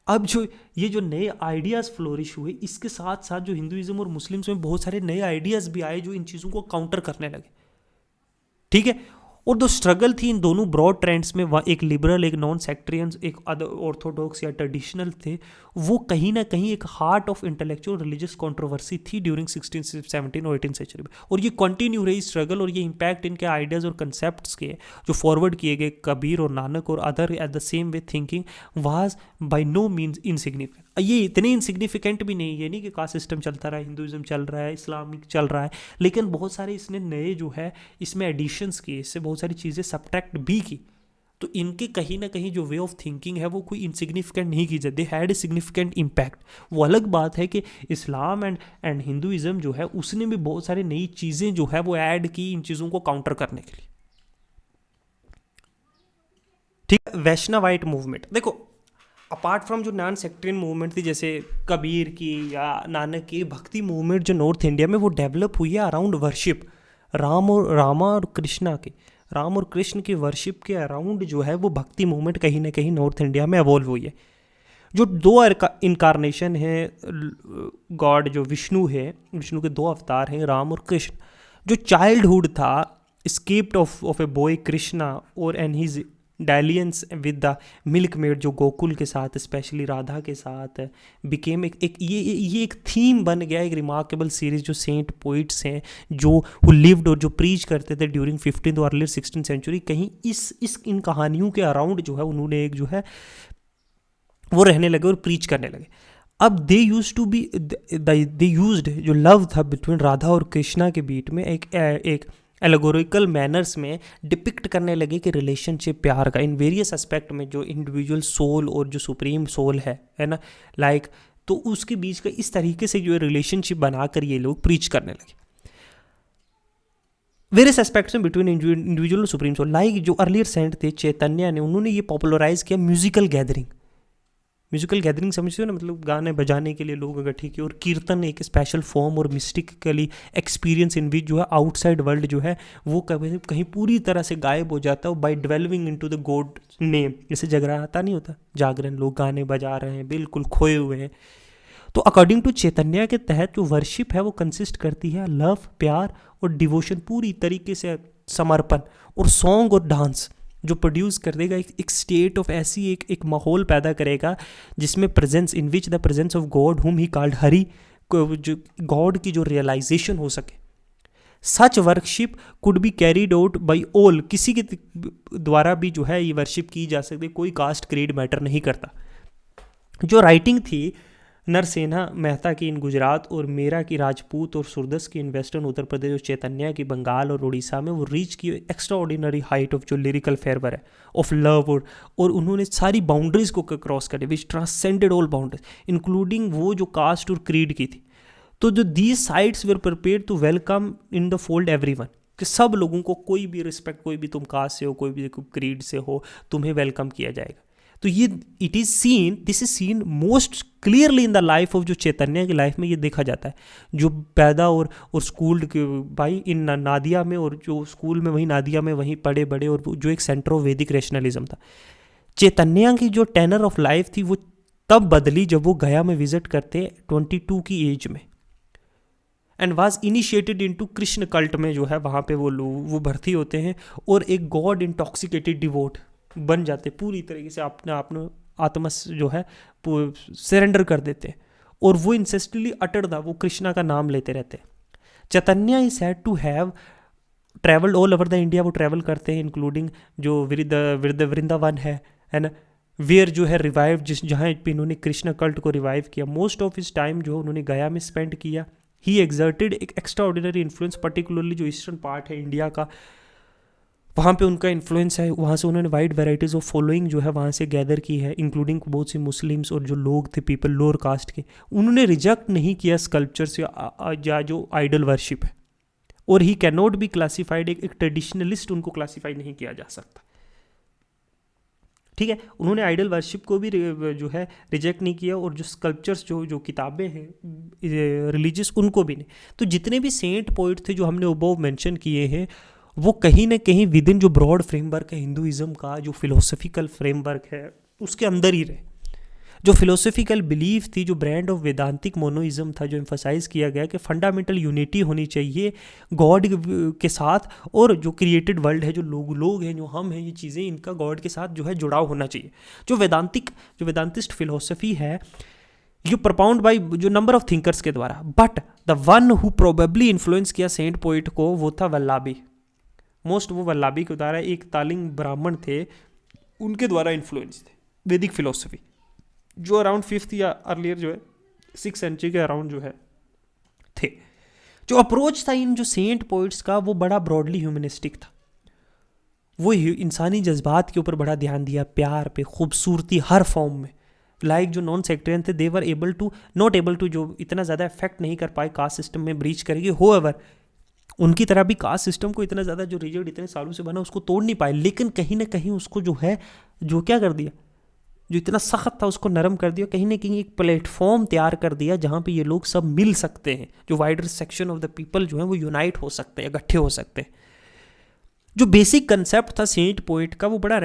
अब जो ये जो नए आइडियाज़ फ्लोरिश हुए, इसके साथ साथ जो हिंदुइज्म और मुस्लिम्स में बहुत सारे नए आइडियाज़ भी आए जो इन चीज़ों को काउंटर करने लगे, ठीक है। और जो स्ट्रगल थी इन दोनों ब्रॉड ट्रेंड्स में, वह एक लिबरल, एक नॉन सेक्ट्रियन, एक अदर ऑर्थोडॉक्स या ट्रेडिशनल थे, वो कहीं ना कहीं एक heart of intellectual religious controversy थी ड्यूरिंग 16, 17 और 18 सेंचुरी में। और ये कंटिन्यू रही स्ट्रगल, और ये इम्पैक्ट इनके आइडियाज़ और कंसेप्ट्स के जो फॉरवर्ड किए गए कबीर और नानक और other at the same way thinking was by no means insignificant. ये इतने इनसिग्निफिकेंट भी नहीं है, नहीं कि कास्ट सिस्टम चलता रहा है, हिंदुइज्म चल रहा है, इस्लामिक चल रहा है, लेकिन बहुत सारे इसने नए जो है इसमें एडिशंस किए, इससे बहुत सारी चीज़ें सब्ट्रैक्ट भी की। तो इनके कहीं ना कहीं जो वे ऑफ थिंकिंग है वो कोई इनसिग्निफिकेंट नहीं की जाती, they had a significant impact. वो अलग बात है कि इस्लाम एंड हिंदुइज्म जो है उसने भी बहुत सारी नई चीज़ें जो है वो ऐड की इन चीज़ों को काउंटर करने के लिए। ठीक है, वैष्णवाइट मूवमेंट देखो, अपार्ट फ्रॉम जो नॉन सेक्टेरियन मूवमेंट थी जैसे कबीर की या नानक की, भक्ति मूवमेंट जो नॉर्थ इंडिया में वो डेवलप हुई है अराउंड वर्शिप, रामा और कृष्णा के, राम और कृष्ण की वर्शिप के अराउंड जो है वो भक्ति मूवमेंट कहीं ना कहीं नॉर्थ इंडिया में एवॉल्व हुई है। जो दो इनकारनेशन है गॉड, जो विष्णु है, विष्णु के दो अवतार हैं राम और कृष्ण। जो चाइल्डहुड था escapades of a boy Krishna और and his dalliance with the milk maid, जो गोकुल के साथ स्पेशली राधा के साथ बिकेम एक ये एक थीम बन गया, एक रिमार्केबल सीरीज जो सेंट पोइट्स हैं जो हु लिव्ड और जो प्रीच करते थे ड्यूरिंग 15th और अर्ली 16th सेंचुरी, कहीं इन कहानियों के अराउंड जो है उन्होंने एक जो है वो रहने लगे और प्रीच करने लगे। अब दे यूज्ड जो लव था बिटवीन राधा और कृष्णा के बीच में एक एलेगोरिकल मैनर्स में डिपिक्ट करने लगे कि रिलेशनशिप प्यार का इन वेरियस एस्पेक्ट में, जो इंडिविजुअल सोल और जो सुप्रीम सोल है ना, लाइक तो उसके बीच का इस तरीके से जो रिलेशनशिप बनाकर ये लोग प्रीच करने लगे वेरियस एस्पेक्ट्स में बिटवीन इंडिविजुअल और सुप्रीम सोल। लाइक जो अर्लियर सेंट थे चैतन्य ने, उन्होंने ये पॉपुलराइज किया म्यूजिकल गैदरिंग। म्यूजिकल गैदरिंग समझते हो ना, मतलब गाने बजाने के लिए लोग अगर ठीक है, और कीर्तन एक स्पेशल फॉर्म और मिस्टिकली एक्सपीरियंस इन विच जो है आउटसाइड वर्ल्ड जो है वो कहीं पूरी तरह से गायब हो जाता है by delving into the god name. जैसे जगराता नहीं होता, जागरण, लोग गाने बजा रहे हैं, बिल्कुल खोए हुए हैं। तो अकॉर्डिंग टू चैतन्य के तहत जो वर्शिप है वो कंसिस्ट करती है लव, प्यार और डिवोशन, पूरी तरीके से समर्पण, और सॉन्ग और डांस जो प्रोड्यूस कर देगा एक स्टेट ऑफ ऐसी एक माहौल पैदा करेगा जिसमें presence in which the presence of God हुम ही कॉल्ड हरि, जो गॉड की जो रियलाइजेशन हो सके। Such worship could be carried out by all, किसी के द्वारा भी जो है ये वर्शिप की जा सकती है, कोई कास्ट क्रीड मैटर नहीं करता। जो राइटिंग थी नरसेना मेहता की इन गुजरात और मेरा की राजपूत और सुरदस की इन वेस्टर्न उत्तर प्रदेश और चैतन्य की बंगाल और उड़ीसा में, वो रीच की एक्स्ट्रा ऑर्डिनरी हाइट ऑफ जो लिरिकल फेरवर है ऑफ लव, और उन्होंने सारी बाउंड्रीज को क्रॉस करे which transcended all boundaries including वो जो कास्ट और क्रीड की थी। तो जो these sites were prepared to welcome in the fold everyone, कि सब लोगों को, कोई भी रिस्पेक्ट, कोई भी तुम कास्ट से हो, कोई भी क्रीड से हो, तुम्हें वेलकम किया जाएगा। तो ये this is seen most clearly in the life of जो चैतन्य की लाइफ में ये देखा जाता है, जो पैदा और स्कूल्ड भाई इन नादिया में, और जो स्कूल में वहीं नादिया में वहीं पढ़े बड़े, और जो एक सेंटर ऑफ वैदिक रैशनलिज्म था। चैतन्य की जो टेनर ऑफ लाइफ थी वो तब बदली जब वो गया में विजिट करते 22 की एज में, and was initiated into Krishna cult में जो है वहाँ पे वो भर्ती होते हैं और एक गॉड इंटॉक्सिकेटेड डिवोट बन जाते, पूरी तरीके से अपने आत्मा जो है सरेंडर कर देते, और वो इंसेस्टली अटड़ था, वो कृष्णा का नाम लेते रहते। Chaitanya is said to have travelled all over the India, वो ट्रैवल करते हैं इंक्लूडिंग जो वृंदावन है ना, वेयर जो है रिवाइव, जहाँ पे इन्होंने कृष्ण कल्ट को रिवाइव किया। मोस्ट ऑफ हिज टाइम जो उन्होंने गया में स्पेंड किया। ही एग्जर्टेड एक एक्स्ट्रा ऑर्डिनरी इन्फ्लुएंस, पर्टिकुलरली जो ईस्टर्न पार्ट है इंडिया का, वहाँ पे उनका इन्फ्लुएंस है। वहाँ से उन्होंने वाइड वेराइटीज़ ऑफ फॉलोइंग जो है वहाँ से गैदर की है, इंक्लूडिंग बहुत सी मुस्लिम्स और जो लोग थे पीपल लोअर कास्ट के। उन्होंने रिजेक्ट नहीं किया स्कल्पचर्स या जो आइडल वर्शिप है, और he can not be classified, एक ट्रेडिशनलिस्ट उनको क्लासीफाई नहीं किया जा सकता। ठीक है, उन्होंने आइडल वर्शिप को भी जो है रिजेक्ट नहीं किया, और जो स्कल्पचर्स जो किताबें हैं रिलीजियस उनको भी नहीं। तो जितने भी सेंट पोइट थे जो हमने अबव मेंशन किए हैं, वो कहीं ना कहीं विद इन जो ब्रॉड फ्रेमवर्क है हिंदुइज्म का, जो फिलोसफिकल फ्रेमवर्क है उसके अंदर ही रहे। जो फिलोसफिकल बिलीफ थी, जो ब्रांड ऑफ वेदांतिक मोनोइज्म था, जो एम्फसाइज किया गया कि फंडामेंटल यूनिटी होनी चाहिए गॉड के साथ, और जो क्रिएटेड वर्ल्ड है, जो लोग हैं, जो हम हैं, ये चीज़ें इनका गॉड के साथ जो है जुड़ाव होना चाहिए। जो वेदांतिस्ट फिलोसफी है, ये प्रपाउंड बाई जो नंबर ऑफ थिंकर्स के द्वारा, but the one who probably influence किया सेंट पोइट को वो था वल्लभी। वो वल्लभी के द्वारा, एक तालिंग ब्राह्मण थे, उनके द्वारा इन्फ्लुएंस थे वैदिक फिलोसफी। जो अराउंड 5th या अर्लियर जो है 6th सेंचुरी के अराउंड जो है थे। जो अप्रोच था इन जो सेंट पोइट्स का वो बड़ा ब्रॉडली ह्यूमनिस्टिक था। वो इंसानी जज्बात के ऊपर बड़ा ध्यान दिया, प्यार पे, खूबसूरती हर फॉर्म में। लाइक जो नॉन सेक्टेरियन थे, दे वर नॉट एबल टू, जो इतना ज़्यादा इफेक्ट नहीं कर पाए कास्ट सिस्टम में ब्रीच करेगी, होएवर उनकी तरह भी कास्ट सिस्टम को इतना ज़्यादा जो रिजिड इतने सालों से बना उसको तोड़ नहीं पाए, लेकिन कहीं ना कहीं उसको जो है जो क्या कर दिया, जो इतना सख्त था उसको नरम कर दिया, कहीं ना कहीं एक प्लेटफॉर्म तैयार कर दिया जहाँ पे ये लोग सब मिल सकते हैं, जो wider section of the people जो है वो यूनाइट हो सकते हैं, इकट्ठे हो सकते हैं। जो बेसिक कंसेप्ट था सेंट पोइट का वो बड़ा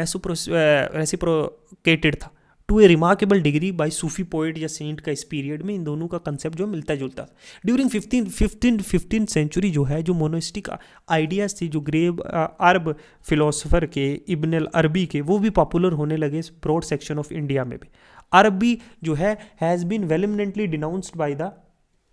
रेसिप्रोकेटेड था to a remarkable degree by Sufi poet या सेंट का। इस पीरियड में इन दोनों का कंसेप्ट जो मिलता जुलता था। ड्यूरिंग 15th सेंचुरी जो है जो मोनोस्टिक आइडियाज़ थी जो ग्रेव अरब फिलोसोफर के इब्न अल अरबी के, वो भी पॉपुलर होने लगे ब्रॉड सेक्शन ऑफ इंडिया में भी। अरबी जो है has been well eminently denounced by the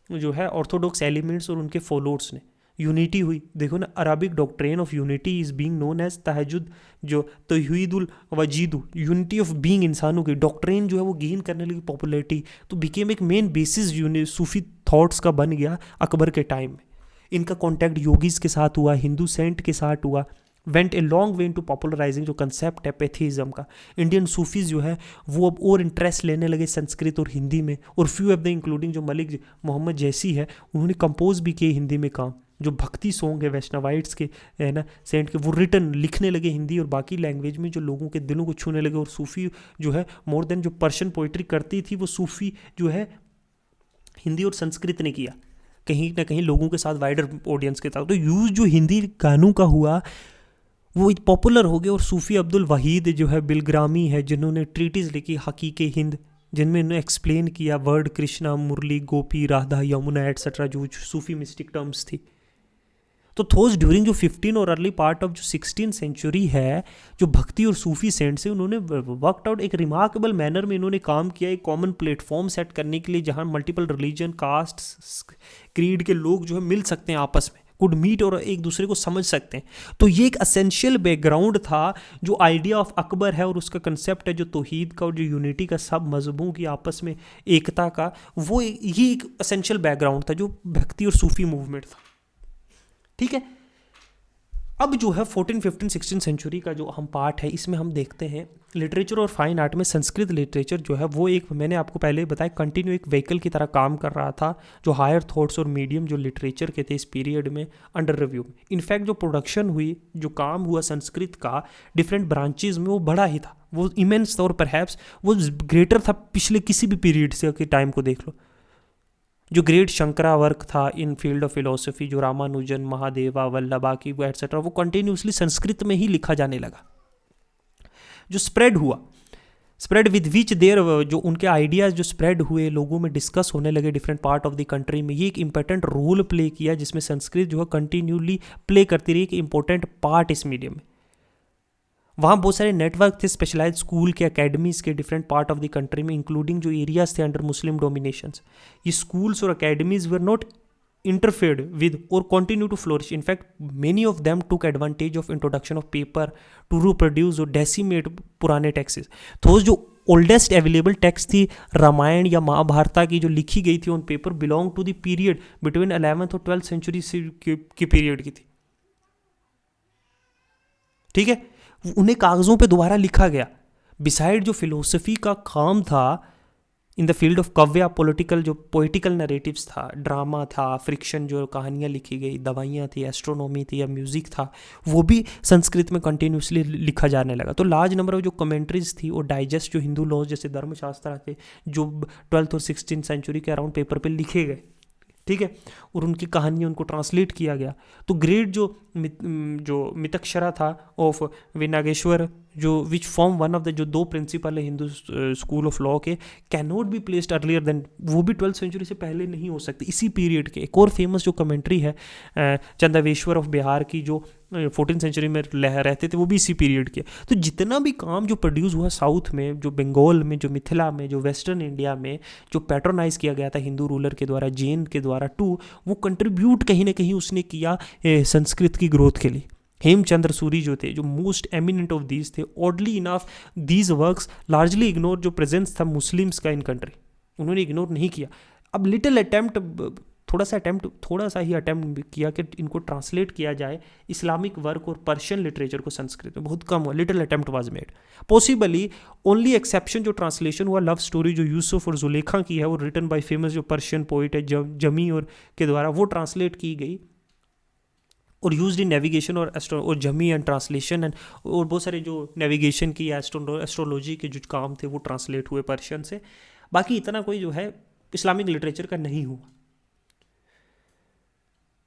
जो है ऑर्थोडॉक्स एलिमेंट्स और उनके फॉलोअर्स ने। यूनिटी हुई, देखो ना, Arabic doctrine of unity is being known as तहजुद, जो तौहीदुल वजीदु, यूनिटी ऑफ बीइंग, इंसानों की डॉक्ट्रेन जो है वो गेन करने लगी पॉपुलैरिटी, तो बिकेम एक मेन बेसिस सूफी थॉट्स का बन गया अकबर के टाइम में। इनका कॉन्टैक्ट योगीज के साथ हुआ, हिंदू सेंट के साथ हुआ, went a long way to popularizing जो कंसेप्ट है पैथीज़म का। इंडियन सूफीज़ जो है वो अब और इंटरेस्ट लेने लगे संस्कृत और हिंदी में, और फ्यू ऑफ द इंक्लूडिंग जो मलिक मोहम्मद जैसी है उन्होंने कंपोज भी किए हिंदी में काम। जो भक्ति सॉन्ग है वैष्णवाइट्स के है ना सेंट के, वो रिटर्न लिखने लगे हिंदी और बाकी लैंग्वेज में, जो लोगों के दिलों को छूने लगे। और सूफ़ी जो है मोर देन जो पर्शियन पोइट्री करती थी वो सूफ़ी जो है हिंदी और संस्कृत ने किया, कहीं ना कहीं लोगों के साथ वाइडर ऑडियंस के साथ। तो यूज़ जो हिंदी गानों का हुआ वो पॉपुलर हो गया। और सूफ़ी अब्दुल वहीद जो है बिलग्रामी है जिन्होंने ट्रीटीज़ लिखी हकीके हिंद, जिनमें इन्होंने एक्सप्लेन किया वर्ड कृष्णा, मुरली, गोपी, राधा, यमुना एट्सेट्रा जो सूफ़ी मिस्टिक टर्म्स थी। तो थोस ड्यूरिंग जो 15 और अर्ली पार्ट ऑफ जो 16 सेंचुरी है, जो भक्ति और सूफी सेंट से उन्होंने वर्कड आउट एक रिमार्केबल मैनर में इन्होंने काम किया, एक कॉमन प्लेटफॉर्म सेट करने के लिए जहां मल्टीपल रिलीजन, कास्ट, क्रीड के लोग जो है मिल सकते हैं आपस में, कुड मीट और एक दूसरे को समझ सकते हैं। तो ये एक असेंशियल बैकग्राउंड था जो आइडिया ऑफ अकबर है और उसका कंसेप्ट है जो तौहीद का और जो यूनिटी का, सब मजहबों की आपस में एकता का, वो ये एक असेंशियल बैकग्राउंड था जो भक्ति और सूफी मूवमेंट था। ठीक है, अब जो है 14, 15, 16 सेंचुरी का जो हम पार्ट है इसमें हम देखते हैं लिटरेचर और फाइन आर्ट में संस्कृत लिटरेचर जो है वो एक, मैंने आपको पहले बताया, कंटिन्यू एक व्हीकल की तरह काम कर रहा था जो हायर थॉट्स और मीडियम जो लिटरेचर के थे इस पीरियड में अंडर रिव्यू में। इनफैक्ट जो प्रोडक्शन हुई, जो काम हुआ संस्कृत का डिफरेंट ब्रांचेज में, वो बड़ा ही था, वो इमेंस था और परहैप्स वो ग्रेटर था पिछले किसी भी पीरियड से के टाइम को देख लो। जो ग्रेट शंकरा वर्क था इन फील्ड ऑफ फिलोसफी, जो रामानुजन, महादेवा, वल्लभा की वो एट्सेट्रा, वो कंटिन्यूसली संस्कृत में ही लिखा जाने लगा। जो स्प्रेड हुआ, स्प्रेड विद विच देयर, जो उनके आइडियाज़ जो स्प्रेड हुए, लोगों में डिस्कस होने लगे different part of the country में, ये एक इंपॉर्टेंट रोल प्ले किया जिसमें संस्कृत जो है कंटिन्यूली प्ले करती रही एक इंपॉर्टेंट पार्ट इस मीडियम में। वहाँ बहुत सारे नेटवर्क थे स्पेशलाइज स्कूल के, अकेडमीज़ के different part of the country में, इंक्लूडिंग जो एरियाज थे अंडर मुस्लिम डोमिनेशंस। ये स्कूल्स और academies were not interfered with or continue to flourish. In fact, many of them took advantage of introduction of paper to reproduce or decimate पुराने texts. तो जो oldest available text थी रामायण या महाभारता की जो लिखी गई थी on paper, belong to the period between 11th और 12th सेंचुरी की पीरियड की थी। ठीक है, उन्हें कागज़ों पे दोबारा लिखा गया। बिसाइड जो फिलोसफी का काम था इन द फील्ड ऑफ काव्य, पॉलिटिकल जो पोइटिकल नरेटिव्स था, ड्रामा था, फ्रिक्शन जो कहानियाँ लिखी गई, दवाइयाँ थी, एस्ट्रोनॉमी थी या म्यूज़िक था, वो भी संस्कृत में कंटिन्यूसली लिखा जाने लगा। तो लार्ज नंबर ऑफ जो कमेंट्रीज थी और डाइजेस्ट जो हिंदू लॉज जैसे धर्मशास्त्र थे जो 12th और 16th सेंचुरी के अराउंड पेपर पे लिखे गए। ठीक है, और उनकी कहानियाँ उनको ट्रांसलेट किया गया। तो ग्रेट जो मितक्षरा था ऑफ विनागेश्वर, जो which form one of the जो दो प्रिंसिपल है हिंदू स्कूल ऑफ लॉ के, cannot be placed earlier than, वो भी 12th सेंचुरी से पहले नहीं हो सकती, इसी पीरियड के। एक और फेमस जो कमेंट्री है चंदावेश्वर ऑफ बिहार की, जो 14th सेंचुरी में रहते थे, वो भी इसी पीरियड के। तो जितना भी काम जो प्रोड्यूस हुआ साउथ में, जो बंगाल में, जो मिथिला में, जो वेस्टर्न इंडिया में, जो पैट्रोनाइज किया गया था हिंदू रूलर के द्वारा, जैन के द्वारा टू, वो कंट्रीब्यूट कहीं ना कहीं उसने किया संस्कृत की ग्रोथ के लिए। हेमचंद्र सूरी जो थे, जो मोस्ट एमिनेंट ऑफ दीज थे, oddly enough these works largely ignore जो प्रेजेंस था मुस्लिम्स का इन कंट्री, उन्होंने इग्नोर नहीं किया। अब थोड़ा सा ही अटेम्प्ट किया कि इनको ट्रांसलेट किया जाए इस्लामिक वर्क और पर्शियन लिटरेचर को संस्कृत में, बहुत कम हुआ, little attempt was made. Possibly only exception जो ट्रांसलेशन हुआ लव स्टोरी जो यूसुफ और जुलेखा की है, वो रिटन बाय फेमस जो पर्शियन पोइट है जमी और के द्वारा वो ट्रांसलेट की गई और यूज्ड इन नेविगेशन और जमी एंड ट्रांसलेशन एंड और बहुत सारे जो नेविगेशन की एस्ट्रोलॉजी के जो काम थे वो ट्रांसलेट हुए पर्शियन से। बाकी इतना कोई जो है इस्लामिक लिटरेचर का नहीं हुआ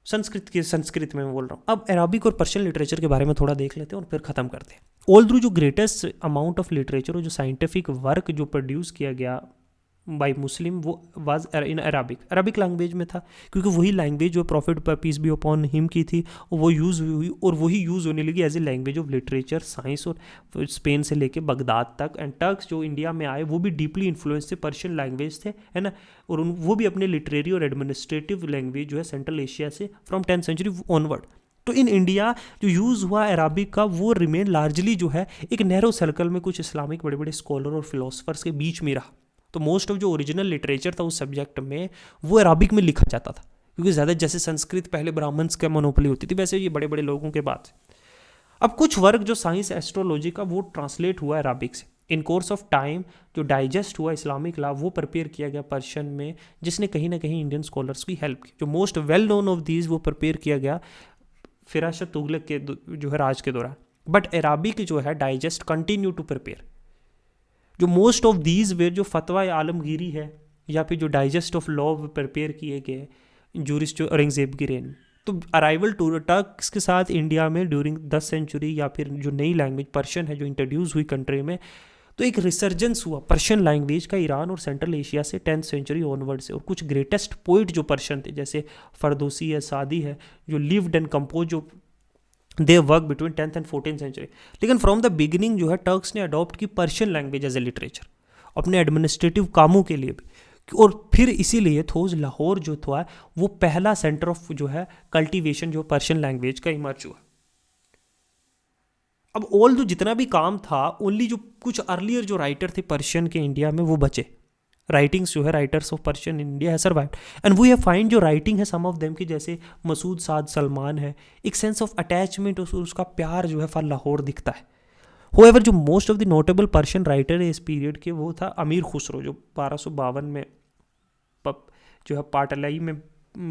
संस्कृत में मैं बोल रहा हूँ। अब अराबिक और पर्शियन लिटरेचर के बारे में थोड़ा देख लेते हैं और फिर ख़त्म करते हैं। ऑल थ्रू जो ग्रेटेस्ट अमाउंट ऑफ लिटरेचर और जो साइंटिफिक वर्क जो प्रोड्यूस किया गया बाय मुस्लिम वो वाज इन अरबिक लैंग्वेज में था, क्योंकि वही लैंग्वेज जो prophet peace be upon him की थी वो यूज़ हुई और वही यूज़ होने लगी as a language of literature science, और स्पेन से लेके बगदाद तक। एंड टर्क्स जो इंडिया में आए वो भी डीपली इन्फ्लुएंस थे, पर्शियन लैंग्वेज थे, है ना, और वो भी अपने लिटरेरी और एडमिनिस्ट्रेटिव लैंग्वेज जो है सेंट्रल एशिया से फ्रॉम 10th सेंचुरी ऑनवर्ड। तो इन इंडिया जो यूज़ हुआ अराबिक का वो रिमेन लार्जली जो है एक नैरो सर्कल में कुछ इस्लामिक बड़े बड़े स्कॉलर और फिलोसफर्स के बीच में रहा। तो मोस्ट ऑफ जो ओरिजिनल लिटरेचर था उस सब्जेक्ट में वो अराबिक में लिखा जाता था, क्योंकि ज़्यादा जैसे संस्कृत पहले ब्राह्मण्स का मोनोपोली होती थी वैसे ये बड़े बड़े लोगों के बाद। अब कुछ वर्क जो साइंस एस्ट्रोलॉजी का वो ट्रांसलेट हुआ अराबिक से। इन कोर्स ऑफ टाइम जो डाइजेस्ट हुआ इस्लामिक लॉ वो प्रिपेयर किया गया पर्शियन में, जिसने कहीं ना कहीं इंडियन स्कॉलर्स की हेल्प की। जो most well known of these वो प्रिपेयर किया गया फिराशत तुगलक के जो है राज के दौरान, बट अराबिक जो है डाइजेस्ट कंटिन्यू टू प्रिपेयर। जो मोस्ट ऑफ दीज वेर जो फतवा आलमगीरी है या फिर जो डाइजेस्ट ऑफ लॉ प्रिपेयर किए गए जूरिस्ट जो औरंगजेब की रेन। तो अराइवल टर्क्स के साथ इंडिया में ड्यूरिंग 10th सेंचुरी या फिर जो नई लैंग्वेज पर्शियन है जो इंट्रोड्यूस हुई कंट्री में, तो एक रिसर्जेंस हुआ पर्शियन लैंग्वेज का ईरान और सेंट्रल एशिया से 10th सेंचुरी ऑनवर्ड से। और कुछ ग्रेटेस्ट पोइट जो पर्शियन थे जैसे फरदोसी है, सादी है, जो लिव्ड एंड कंपोज जो they work between 10th and 14th century. लेकिन फ्रॉम द बिगिनिंग जो है टर्क्स ने अडॉप्ट की Persian language as a literature अपने एडमिनिस्ट्रेटिव कामों के लिए भी। और फिर इसीलिए थोज लाहौर जो था वो पहला सेंटर ऑफ जो है कल्टीवेशन जो पर्शियन लैंग्वेज का इमर्ज हुआ। अब ऑल जो जितना भी काम था ओनली जो कुछ अर्लियर जो राइटर थे पर्शियन के इंडिया में वो बचे। राइटिंग्स जो है writers of Persian in India है survived and we have find जो राइटिंग है सम ऑफ देम की जैसे मसूद साद सलमान है, एक सेंस ऑफ अटैचमेंट उसका प्यार जो है फॉर लाहौर दिखता है। होएवर जो most of the notable Persian writer है इस पीरियड के वो था अमीर खुसरो जो 1252 में जो है पाटलाई में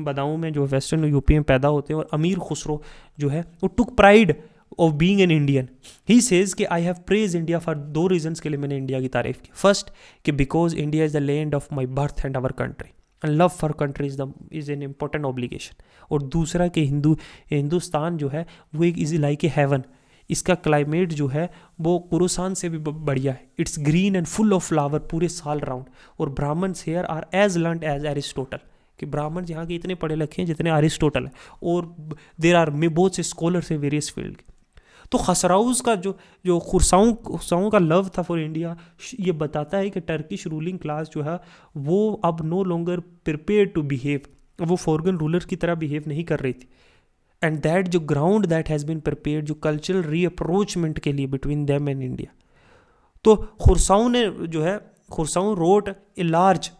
बदाऊं में जो वेस्टर्न यूपी में पैदा होते हैं। और अमीर खुसरो जो है वो took pride of being an Indian. He says कि I have praised India for 2 reasons के लिए मैंने इंडिया की तारीफ की। फर्स्ट कि because India is the land of my birth and our country and love for country is an important obligation. और दूसरा कि हिंदुस्तान जो है वो एक इज लाइक ए हेवन, इसका क्लाइमेट जो है वो कुरुसान से भी बढ़िया है। It's green and full of flower पूरे साल राउंड। और Brahmins here are as learned as Aristotle, कि ब्राह्मण यहाँ के इतने पढ़े लिखे हैं जितने अरिस्टोटल है। और देर आर बहुत से स्कॉलर्स हैं वेरियस फील्ड के। तो खसराउज का जो खुरसाओं का लव था फॉर इंडिया ये बताता है कि टर्किश रूलिंग क्लास जो है वो अब no longer prepare to behave, वो फॉरगन रूलर की तरह बिहेव नहीं कर रही थी। एंड दैट जो ground that has been prepare जो कल्चरल रीअप्रोचमेंट के लिए बिटवीन देम एंड इंडिया। तो खुरसाओं रोट ए लार्ज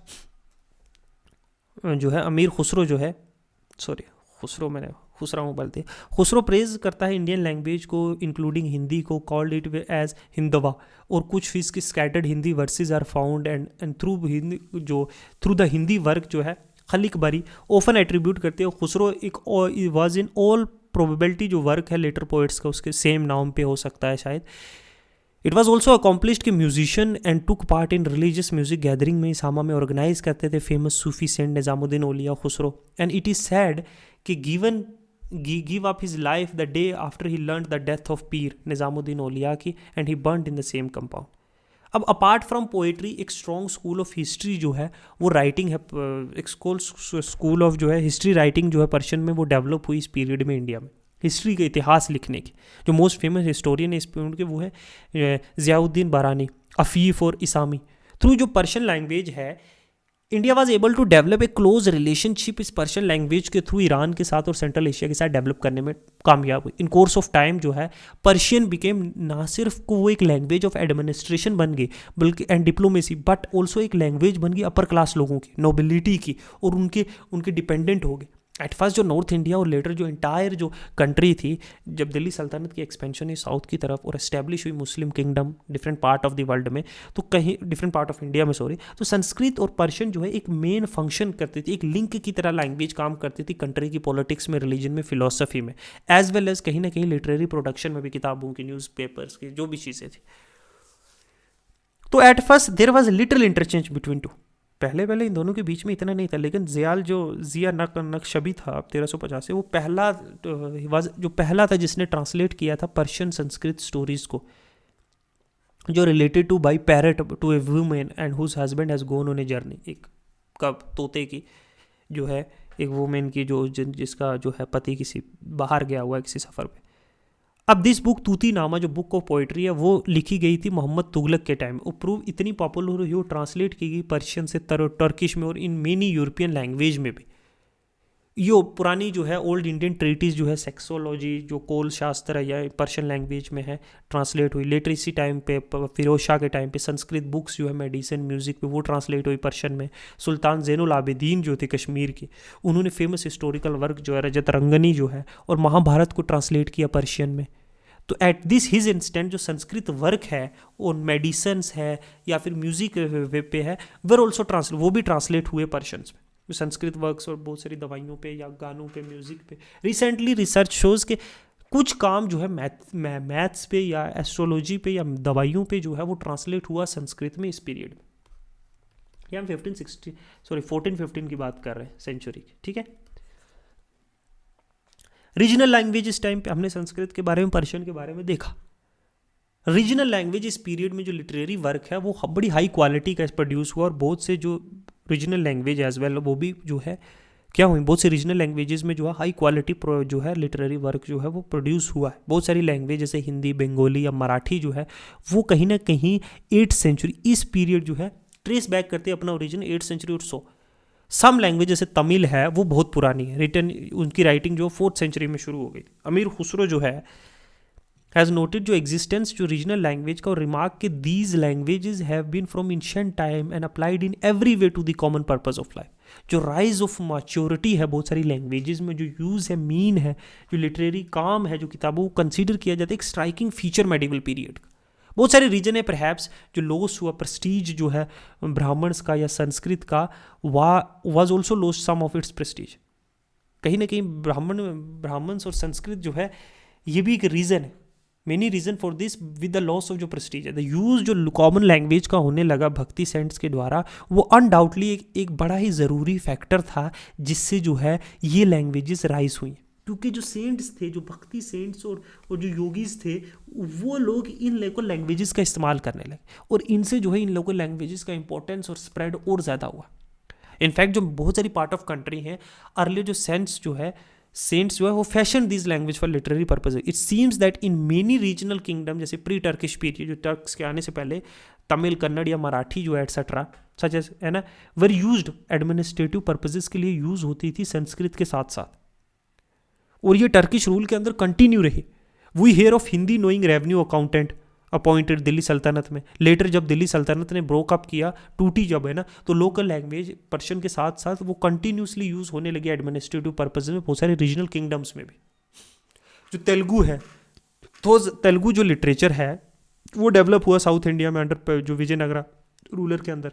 जो है अमीर खुसरो जो है खुसरो प्रेज करता है इंडियन लैंग्वेज को इंक्लूडिंग हिंदी को, कॉल्ड इट एज हिंदवा। और कुछ फीस की scattered Hindi verses are found and through the Hindi work जो है खलिक बारी ओफन एट्रीब्यूट करते हैं। खुसरो एक वाज इन ऑल प्रोबेबिलिटी जो वर्क है लेटर पोइट्स का उसके सेम नाम पे हो सकता है शायद। इट वॉज ऑल्सो अकॉम्प्लिश्ड कि musician and took part in religious music gathering में सामा में ऑर्गेनाइज करते थे famous Sufi saint Nizamuddin Auliya Khusrau. And it is said कि give up his life the day after he learned the death of पीर निज़ामुद्दीन औलिया की and he burnt in the same compound। अब apart from poetry एक strong school of history जो है वो writing है, एक school of जो है हिस्ट्री राइटिंग जो है पर्शियन में वो डेवलप हुई इस पीरियड में इंडिया में हिस्ट्री का इतिहास लिखने की। जो मोस्ट फेमस हिस्टोरियन है इस पीरियड के वो है ज़ियाउद्दीन बारानी, अफीफ और इसामी। थ्रू जो पर्शियन लैंग्वेज है India was able to develop a close relationship इस पर्शियन लैंग्वेज के थ्रू ईरान के साथ और सेंट्रल एशिया के साथ डेवलप करने में कामयाब हुई। इन कोर्स ऑफ टाइम जो है पर्शियन बिकेम ना सिर्फ को वो एक लैंग्वेज ऑफ एडमिनिस्ट्रेशन बन गई बल्कि एंड डिप्लोमेसी, बट ऑल्सो एक लैंग्वेज बन गई अपर क्लास लोगों की, नोबिलिटी की, और उनके उनके डिपेंडेंट हो गए। एट फर्स्ट जो नॉर्थ इंडिया और लेटर जो इंटायर जो कंट्री थी, जब दिल्ली सल्तनत की एक्सपेंशन हुई साउथ की तरफ और एस्टेब्लिश हुई Muslim kingdom different part of the world में, तो कहीं डिफरेंट पार्ट ऑफ इंडिया में सॉरी, तो संस्कृत और पर्शियन जो है एक मेन फंक्शन करती थी, एक लिंक की तरह लैंग्वेज काम करती थी कंट्री की पॉलिटिक्स में, रिलीजन में, फिलोसफी में, एज वेल एज कहीं ना कहीं लिटरेरी प्रोडक्शन में भी, किताबों की, न्यूज़ पेपर्स की, जो भी चीज़ें थी। तो at first there was little interchange between two. पहले पहले इन दोनों के बीच में इतना नहीं था, लेकिन जिया नक्शबी था 1350 से, वो पहला जो पहला था जिसने ट्रांसलेट किया था पर्शियन संस्कृत स्टोरीज को, जो related to by parrot to a women and whose husband has gone on a journey. एक कब तोते की जो है एक वुमेन की जिसका जो है पति किसी बाहर गया हुआ है किसी सफ़र पे। अब दिस बुक तूती नामा जो बुक ऑफ पोइट्री है वो लिखी गई थी मोहम्मद तुगलक के टाइम। वो प्रूव इतनी पॉपुलर हुई, वो ट्रांसलेट की गई पर्शियन से टर्किश में और इन मेनी यूरोपियन लैंग्वेज में भी। यो पुरानी जो है ओल्ड इंडियन ट्रीटीज जो है सेक्सोलॉजी जो कोल शास्त्र है या पर्शियन लैंग्वेज में है ट्रांसलेट हुई। लेटर इसी टाइम पे फिरोज शाह के टाइम पे संस्कृत बुक्स जो है मेडिसिन म्यूजिक पे वो ट्रांसलेट हुई पर्शियन में। सुल्तान ज़ैनुल आबिदीन जो थे कश्मीर के, उन्होंने फेमस हिस्टोरिकल वर्क जो है रजत रंगनी जो है और महाभारत को ट्रांसलेट किया पर्शियन में। तो एट दिस हिज इंस्टेंट जो संस्कृत वर्क है वो मेडिसन्स है या फिर म्यूजिक वेब पे है, वर ऑल्सो ट्रांसलेट, वो भी ट्रांसलेट हुए पर्शियंस में। संस्कृत वर्क्स और बहुत सारी दवाइयों पे या गानों पे, म्यूजिक पे। रिसेंटली रिसर्च शोज के कुछ काम जो है मैथ्स पे या एस्ट्रोलॉजी पे या दवाइयों पे जो है वो ट्रांसलेट हुआ संस्कृत में इस पीरियड में। ये हम 1415 की बात कर रहे हैं सेंचुरी की, ठीक है। रीजनल लैंग्वेज इस टाइम पे हमने संस्कृत के बारे में पर्शियन के बारे में देखा। रीजनल लैंग्वेज इस पीरियड में जो लिटरेरी वर्क है वो बड़ी हाई क्वालिटी का प्रोड्यूस हुआ और बहुत से जो रीजनल लैंग्वेज एज वेल वो भी जो है क्या हुई, बहुत से रीजनल लैंग्वेजेस में जो है हाई क्वालिटी जो है लिटरेरी वर्क जो है वो प्रोड्यूस हुआ है। बहुत सारी लैंग्वेज जैसे हिंदी, बंगाली या मराठी जो है वो कहीं ना कहीं 8th सेंचुरी इस पीरियड जो है ट्रेस बैक करते हैं अपना ओरिजिन 8th सेंचुरी और सो। सम लैंग्वेज जैसे तमिल है वो बहुत पुरानी है, रिटर्न उनकी राइटिंग जो 4th सेंचुरी में शुरू हो गई। अमीर खुसरो जो है हैज़ नोटेड जो एग्जिस्टेंस जो रीजनल लैंग्वेज का और रिमार्क के these languages have been from ancient time and applied in every way to the common purpose of life. जो राइज ऑफ मैच्योरिटी है बहुत सारी लैंग्वेजेस में, जो यूज़ है, मीन है, जो लिटरेरी काम है, जो किताबों को कंसीडर किया जाता है एक स्ट्राइकिंग फीचर मेडिवल पीरियड का। बहुत सारे रीजन है परहैप्स जो लॉस हुआ, प्रेस्टीज जो है ब्राह्मण्स का या संस्कृत का was also lost some of its prestige. कहीं ना कहीं ब्राह्मण्स और संस्कृत जो है ये भी एक रीज़न है, many reason for this with the loss of जो प्रेस्टीज है। द यूज़ जो कॉमन लैंग्वेज का होने लगा भक्ति सेंट्स के द्वारा वो अनडाउटली एक बड़ा ही ज़रूरी फैक्टर था जिससे जो है ये लैंग्वेजेस राइज हुई। क्योंकि जो सेंट्स थे, जो भक्ति सेंट्स और जो योगीज थे, वो लोग इन लोकल लैंग्वेजेस का इस्तेमाल करने लगे और इनसे जो है इन लोकल लैंग्वेजेस का इंपॉर्टेंस और स्प्रेड और ज़्यादा हुआ। इनफैक्ट जो बहुत सारी पार्ट ऑफ कंट्री हैं अर्ली जो सेंट्स जो है वो fashion this language for literary purpose. It seems that in many regional kingdom जैसे प्री टर्किश पीरियड जो टर्क्स के आने से पहले तमिल, कन्नड़ या मराठी जो है एटसेट्रा सच एज है ना वर यूज्ड एडमिनिस्ट्रेटिव पर्पजेस के लिए यूज होती थी संस्कृत के साथ साथ, और ये टर्किश रूल के अंदर कंटिन्यू रही। We hear of Hindi knowing revenue accountant appointed Delhi सल्तनत में। लेटर जब दिल्ली सल्तनत ने ब्रोकअप किया, टूटी जब है ना, तो लोकल लैंग्वेज पर्शियन के साथ साथ वो कंटिन्यूसली यूज होने लगी एडमिनिस्ट्रेटिव पर्पज में बहुत सारे रीजनल किंगडम्स में भी। जो तेलुगु है तो तेलुगु जो लिटरेचर है वो डेवलप हुआ साउथ इंडिया में अंडर जो विजयनगरा रूलर के अंदर।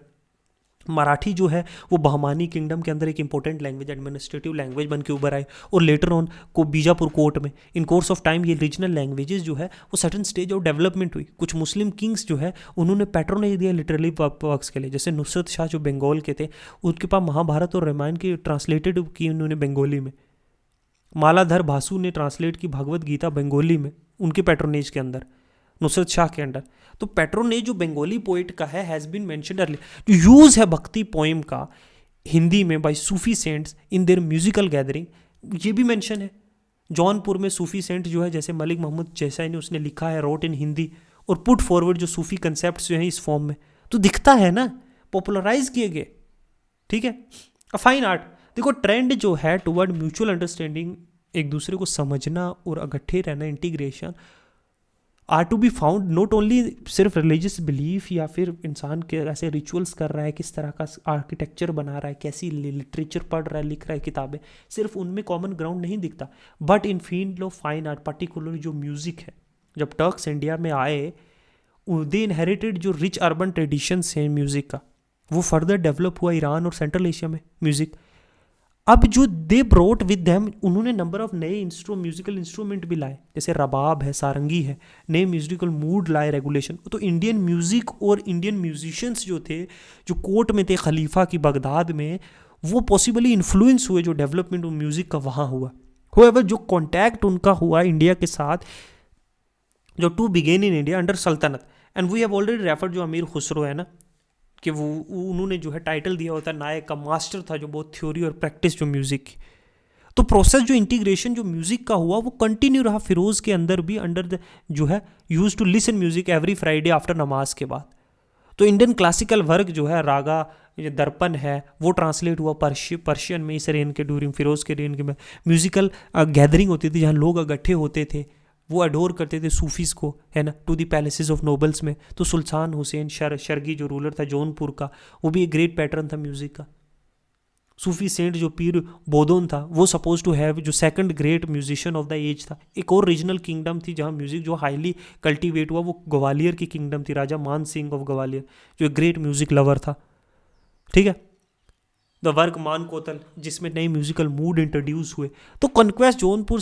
मराठी जो है वो बहमानी किंगडम के अंदर एक इंपॉर्टेंट लैंग्वेज, एडमिनिस्ट्रेटिव लैंग्वेज बन के उभर आई और लेटर ऑन को बीजापुर कोर्ट में इन कोर्स ऑफ टाइम ये रीजनल लैंग्वेजेस जो है वो सर्टन स्टेज ऑफ डेवलपमेंट हुई। कुछ मुस्लिम किंग्स जो है उन्होंने पैट्रोनेज दिया लिटरली वर्क्स के लिए, जैसे नुसरत शाह जो बंगाल के थे उनके पास महाभारत और रामायण की ट्रांसलेटेड की उन्होंने बंगाली में। मालाधर भासु ने ट्रांसलेट की भगवत गीता बंगाली में उनके पैट्रोनेज के अंदर, नुसरत शाह के अंडर। तो पैट्रोनेज जो बंगाली पोइट का है हैज़ बीन मेंशन्ड अर्लियर। जो यूज़ है भक्ति पोइम का हिंदी में by Sufi saints in their musical gathering, ये भी मेंशन है। जौनपुर में सूफी सेंट जो है जैसे मलिक मोहम्मद जैसा ने उसने लिखा है रोट इन हिंदी और पुट फॉरवर्ड जो सूफी कंसेप्ट जो हैं इस फॉर्म में, तो दिखता है ना पॉपुलराइज किए गए। ठीक है। फाइन आर्ट, देखो ट्रेंड जो है टुवर्ड म्यूचुअल अंडरस्टैंडिंग, एक दूसरे को समझना और इकट्ठे रहना, integration, are to be found not only सिर्फ रिलीजियस बिलीफ या फिर इंसान के ऐसे रिचुअल्स कर रहा है, किस तरह का आर्किटेक्चर बना रहा है, कैसी लिटरेचर पढ़ रहा है, लिख रहा है किताबें, सिर्फ उनमें कॉमन ग्राउंड नहीं दिखता, but in field of fine art particularly जो म्यूज़िक है, जब टर्क्स इंडिया में आए दे इनहेरिटेड जो रिच अर्बन ट्रेडिशंस हैं म्यूज़िक का, वो फर्दर डेवलप हुआ ईरान और सेंट्रल एशिया में म्यूज़िक। अब जो दे ब्रोट विद देम, उन्होंने नंबर ऑफ नए म्यूजिकल इंस्ट्रूमेंट भी लाए, जैसे रबाब है, सारंगी है, नए म्यूजिकल मूड लाए, रेगुलेशन। तो इंडियन म्यूजिक और इंडियन म्यूजिशियंस जो थे, जो कोर्ट में थे खलीफा की बगदाद में, वो पॉसिबली इन्फ्लुएंस हुए, जो डेवलपमेंट म्यूजिक का वहाँ हुआ। होएवर जो कॉन्टैक्ट उनका हुआ इंडिया के साथ, जो to begin in India under Sultanate, and we have already referred, जो अमीर खुसरो है ना, कि वो उन्होंने जो है टाइटल दिया होता है नायक का, मास्टर था जो बहुत थ्योरी और प्रैक्टिस जो म्यूज़िक की। तो प्रोसेस जो इंटीग्रेशन जो म्यूज़िक का हुआ वो कंटिन्यू रहा फिरोज़ के अंदर भी, अंडर द जो है use to listen music every Friday after नमाज के बाद। तो इंडियन क्लासिकल वर्क जो है, रागा, जो दर्पण है, वो ट्रांसलेट हुआ पर्शियन में, इस रेन के ड्यूरिंग, फिरोज़ के रेन के में म्यूज़िकल गैदरिंग होती थी जहाँ लोग इकट्ठे होते थे, वो अडोर करते थे सूफीज़ को, है ना, to the palaces of nobles में। तो सुल्तान हुसैन शर्गी जो रूलर था जौनपुर का, वो भी एक ग्रेट पैटर्न था म्यूज़िक का। सूफी सेंट जो पीर बोदोन था, वो सपोज टू हैव जो second great musician of the age था। एक और रीजनल किंगडम थी जहाँ म्यूजिक जो हाईली कल्टीवेट हुआ, वो ग्वालियर की किंगडम थी, राजा मान सिंह ऑफ ग्वालियर, जो एक ग्रेट म्यूजिक लवर था। ठीक है, द वर्क मान कोतल, जिसमें नए म्यूजिकल मूड इंट्रोड्यूस हुए। तो conquest Jaunpur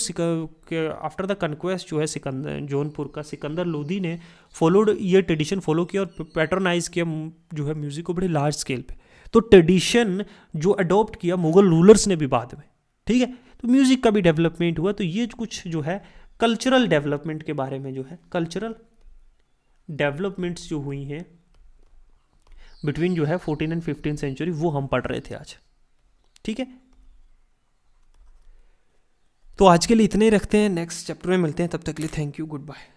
after the conquest जो है सिकंदर, जौनपुर का सिकंदर लोदी ने फॉलोड ये ट्रेडिशन फॉलो किया और पैटर्नाइज किया जो है म्यूजिक को बड़े लार्ज स्केल पे। तो ट्रेडिशन जो अडॉप्ट किया मुगल रूलर्स ने भी बाद में। ठीक है, तो म्यूजिक का भी डेवलपमेंट हुआ। तो ये कुछ जो है कल्चरल डेवलपमेंट के बारे में, जो है कल्चरल डेवलपमेंट्स जो हुई हैं बिटवीन जो है 14 एंड 15 सेंचुरी, वो हम पढ़ रहे थे आज। ठीक है, तो आज के लिए इतने ही रखते हैं, नेक्स्ट चैप्टर में मिलते हैं, तब तक के लिए थैंक यू, गुड बाय।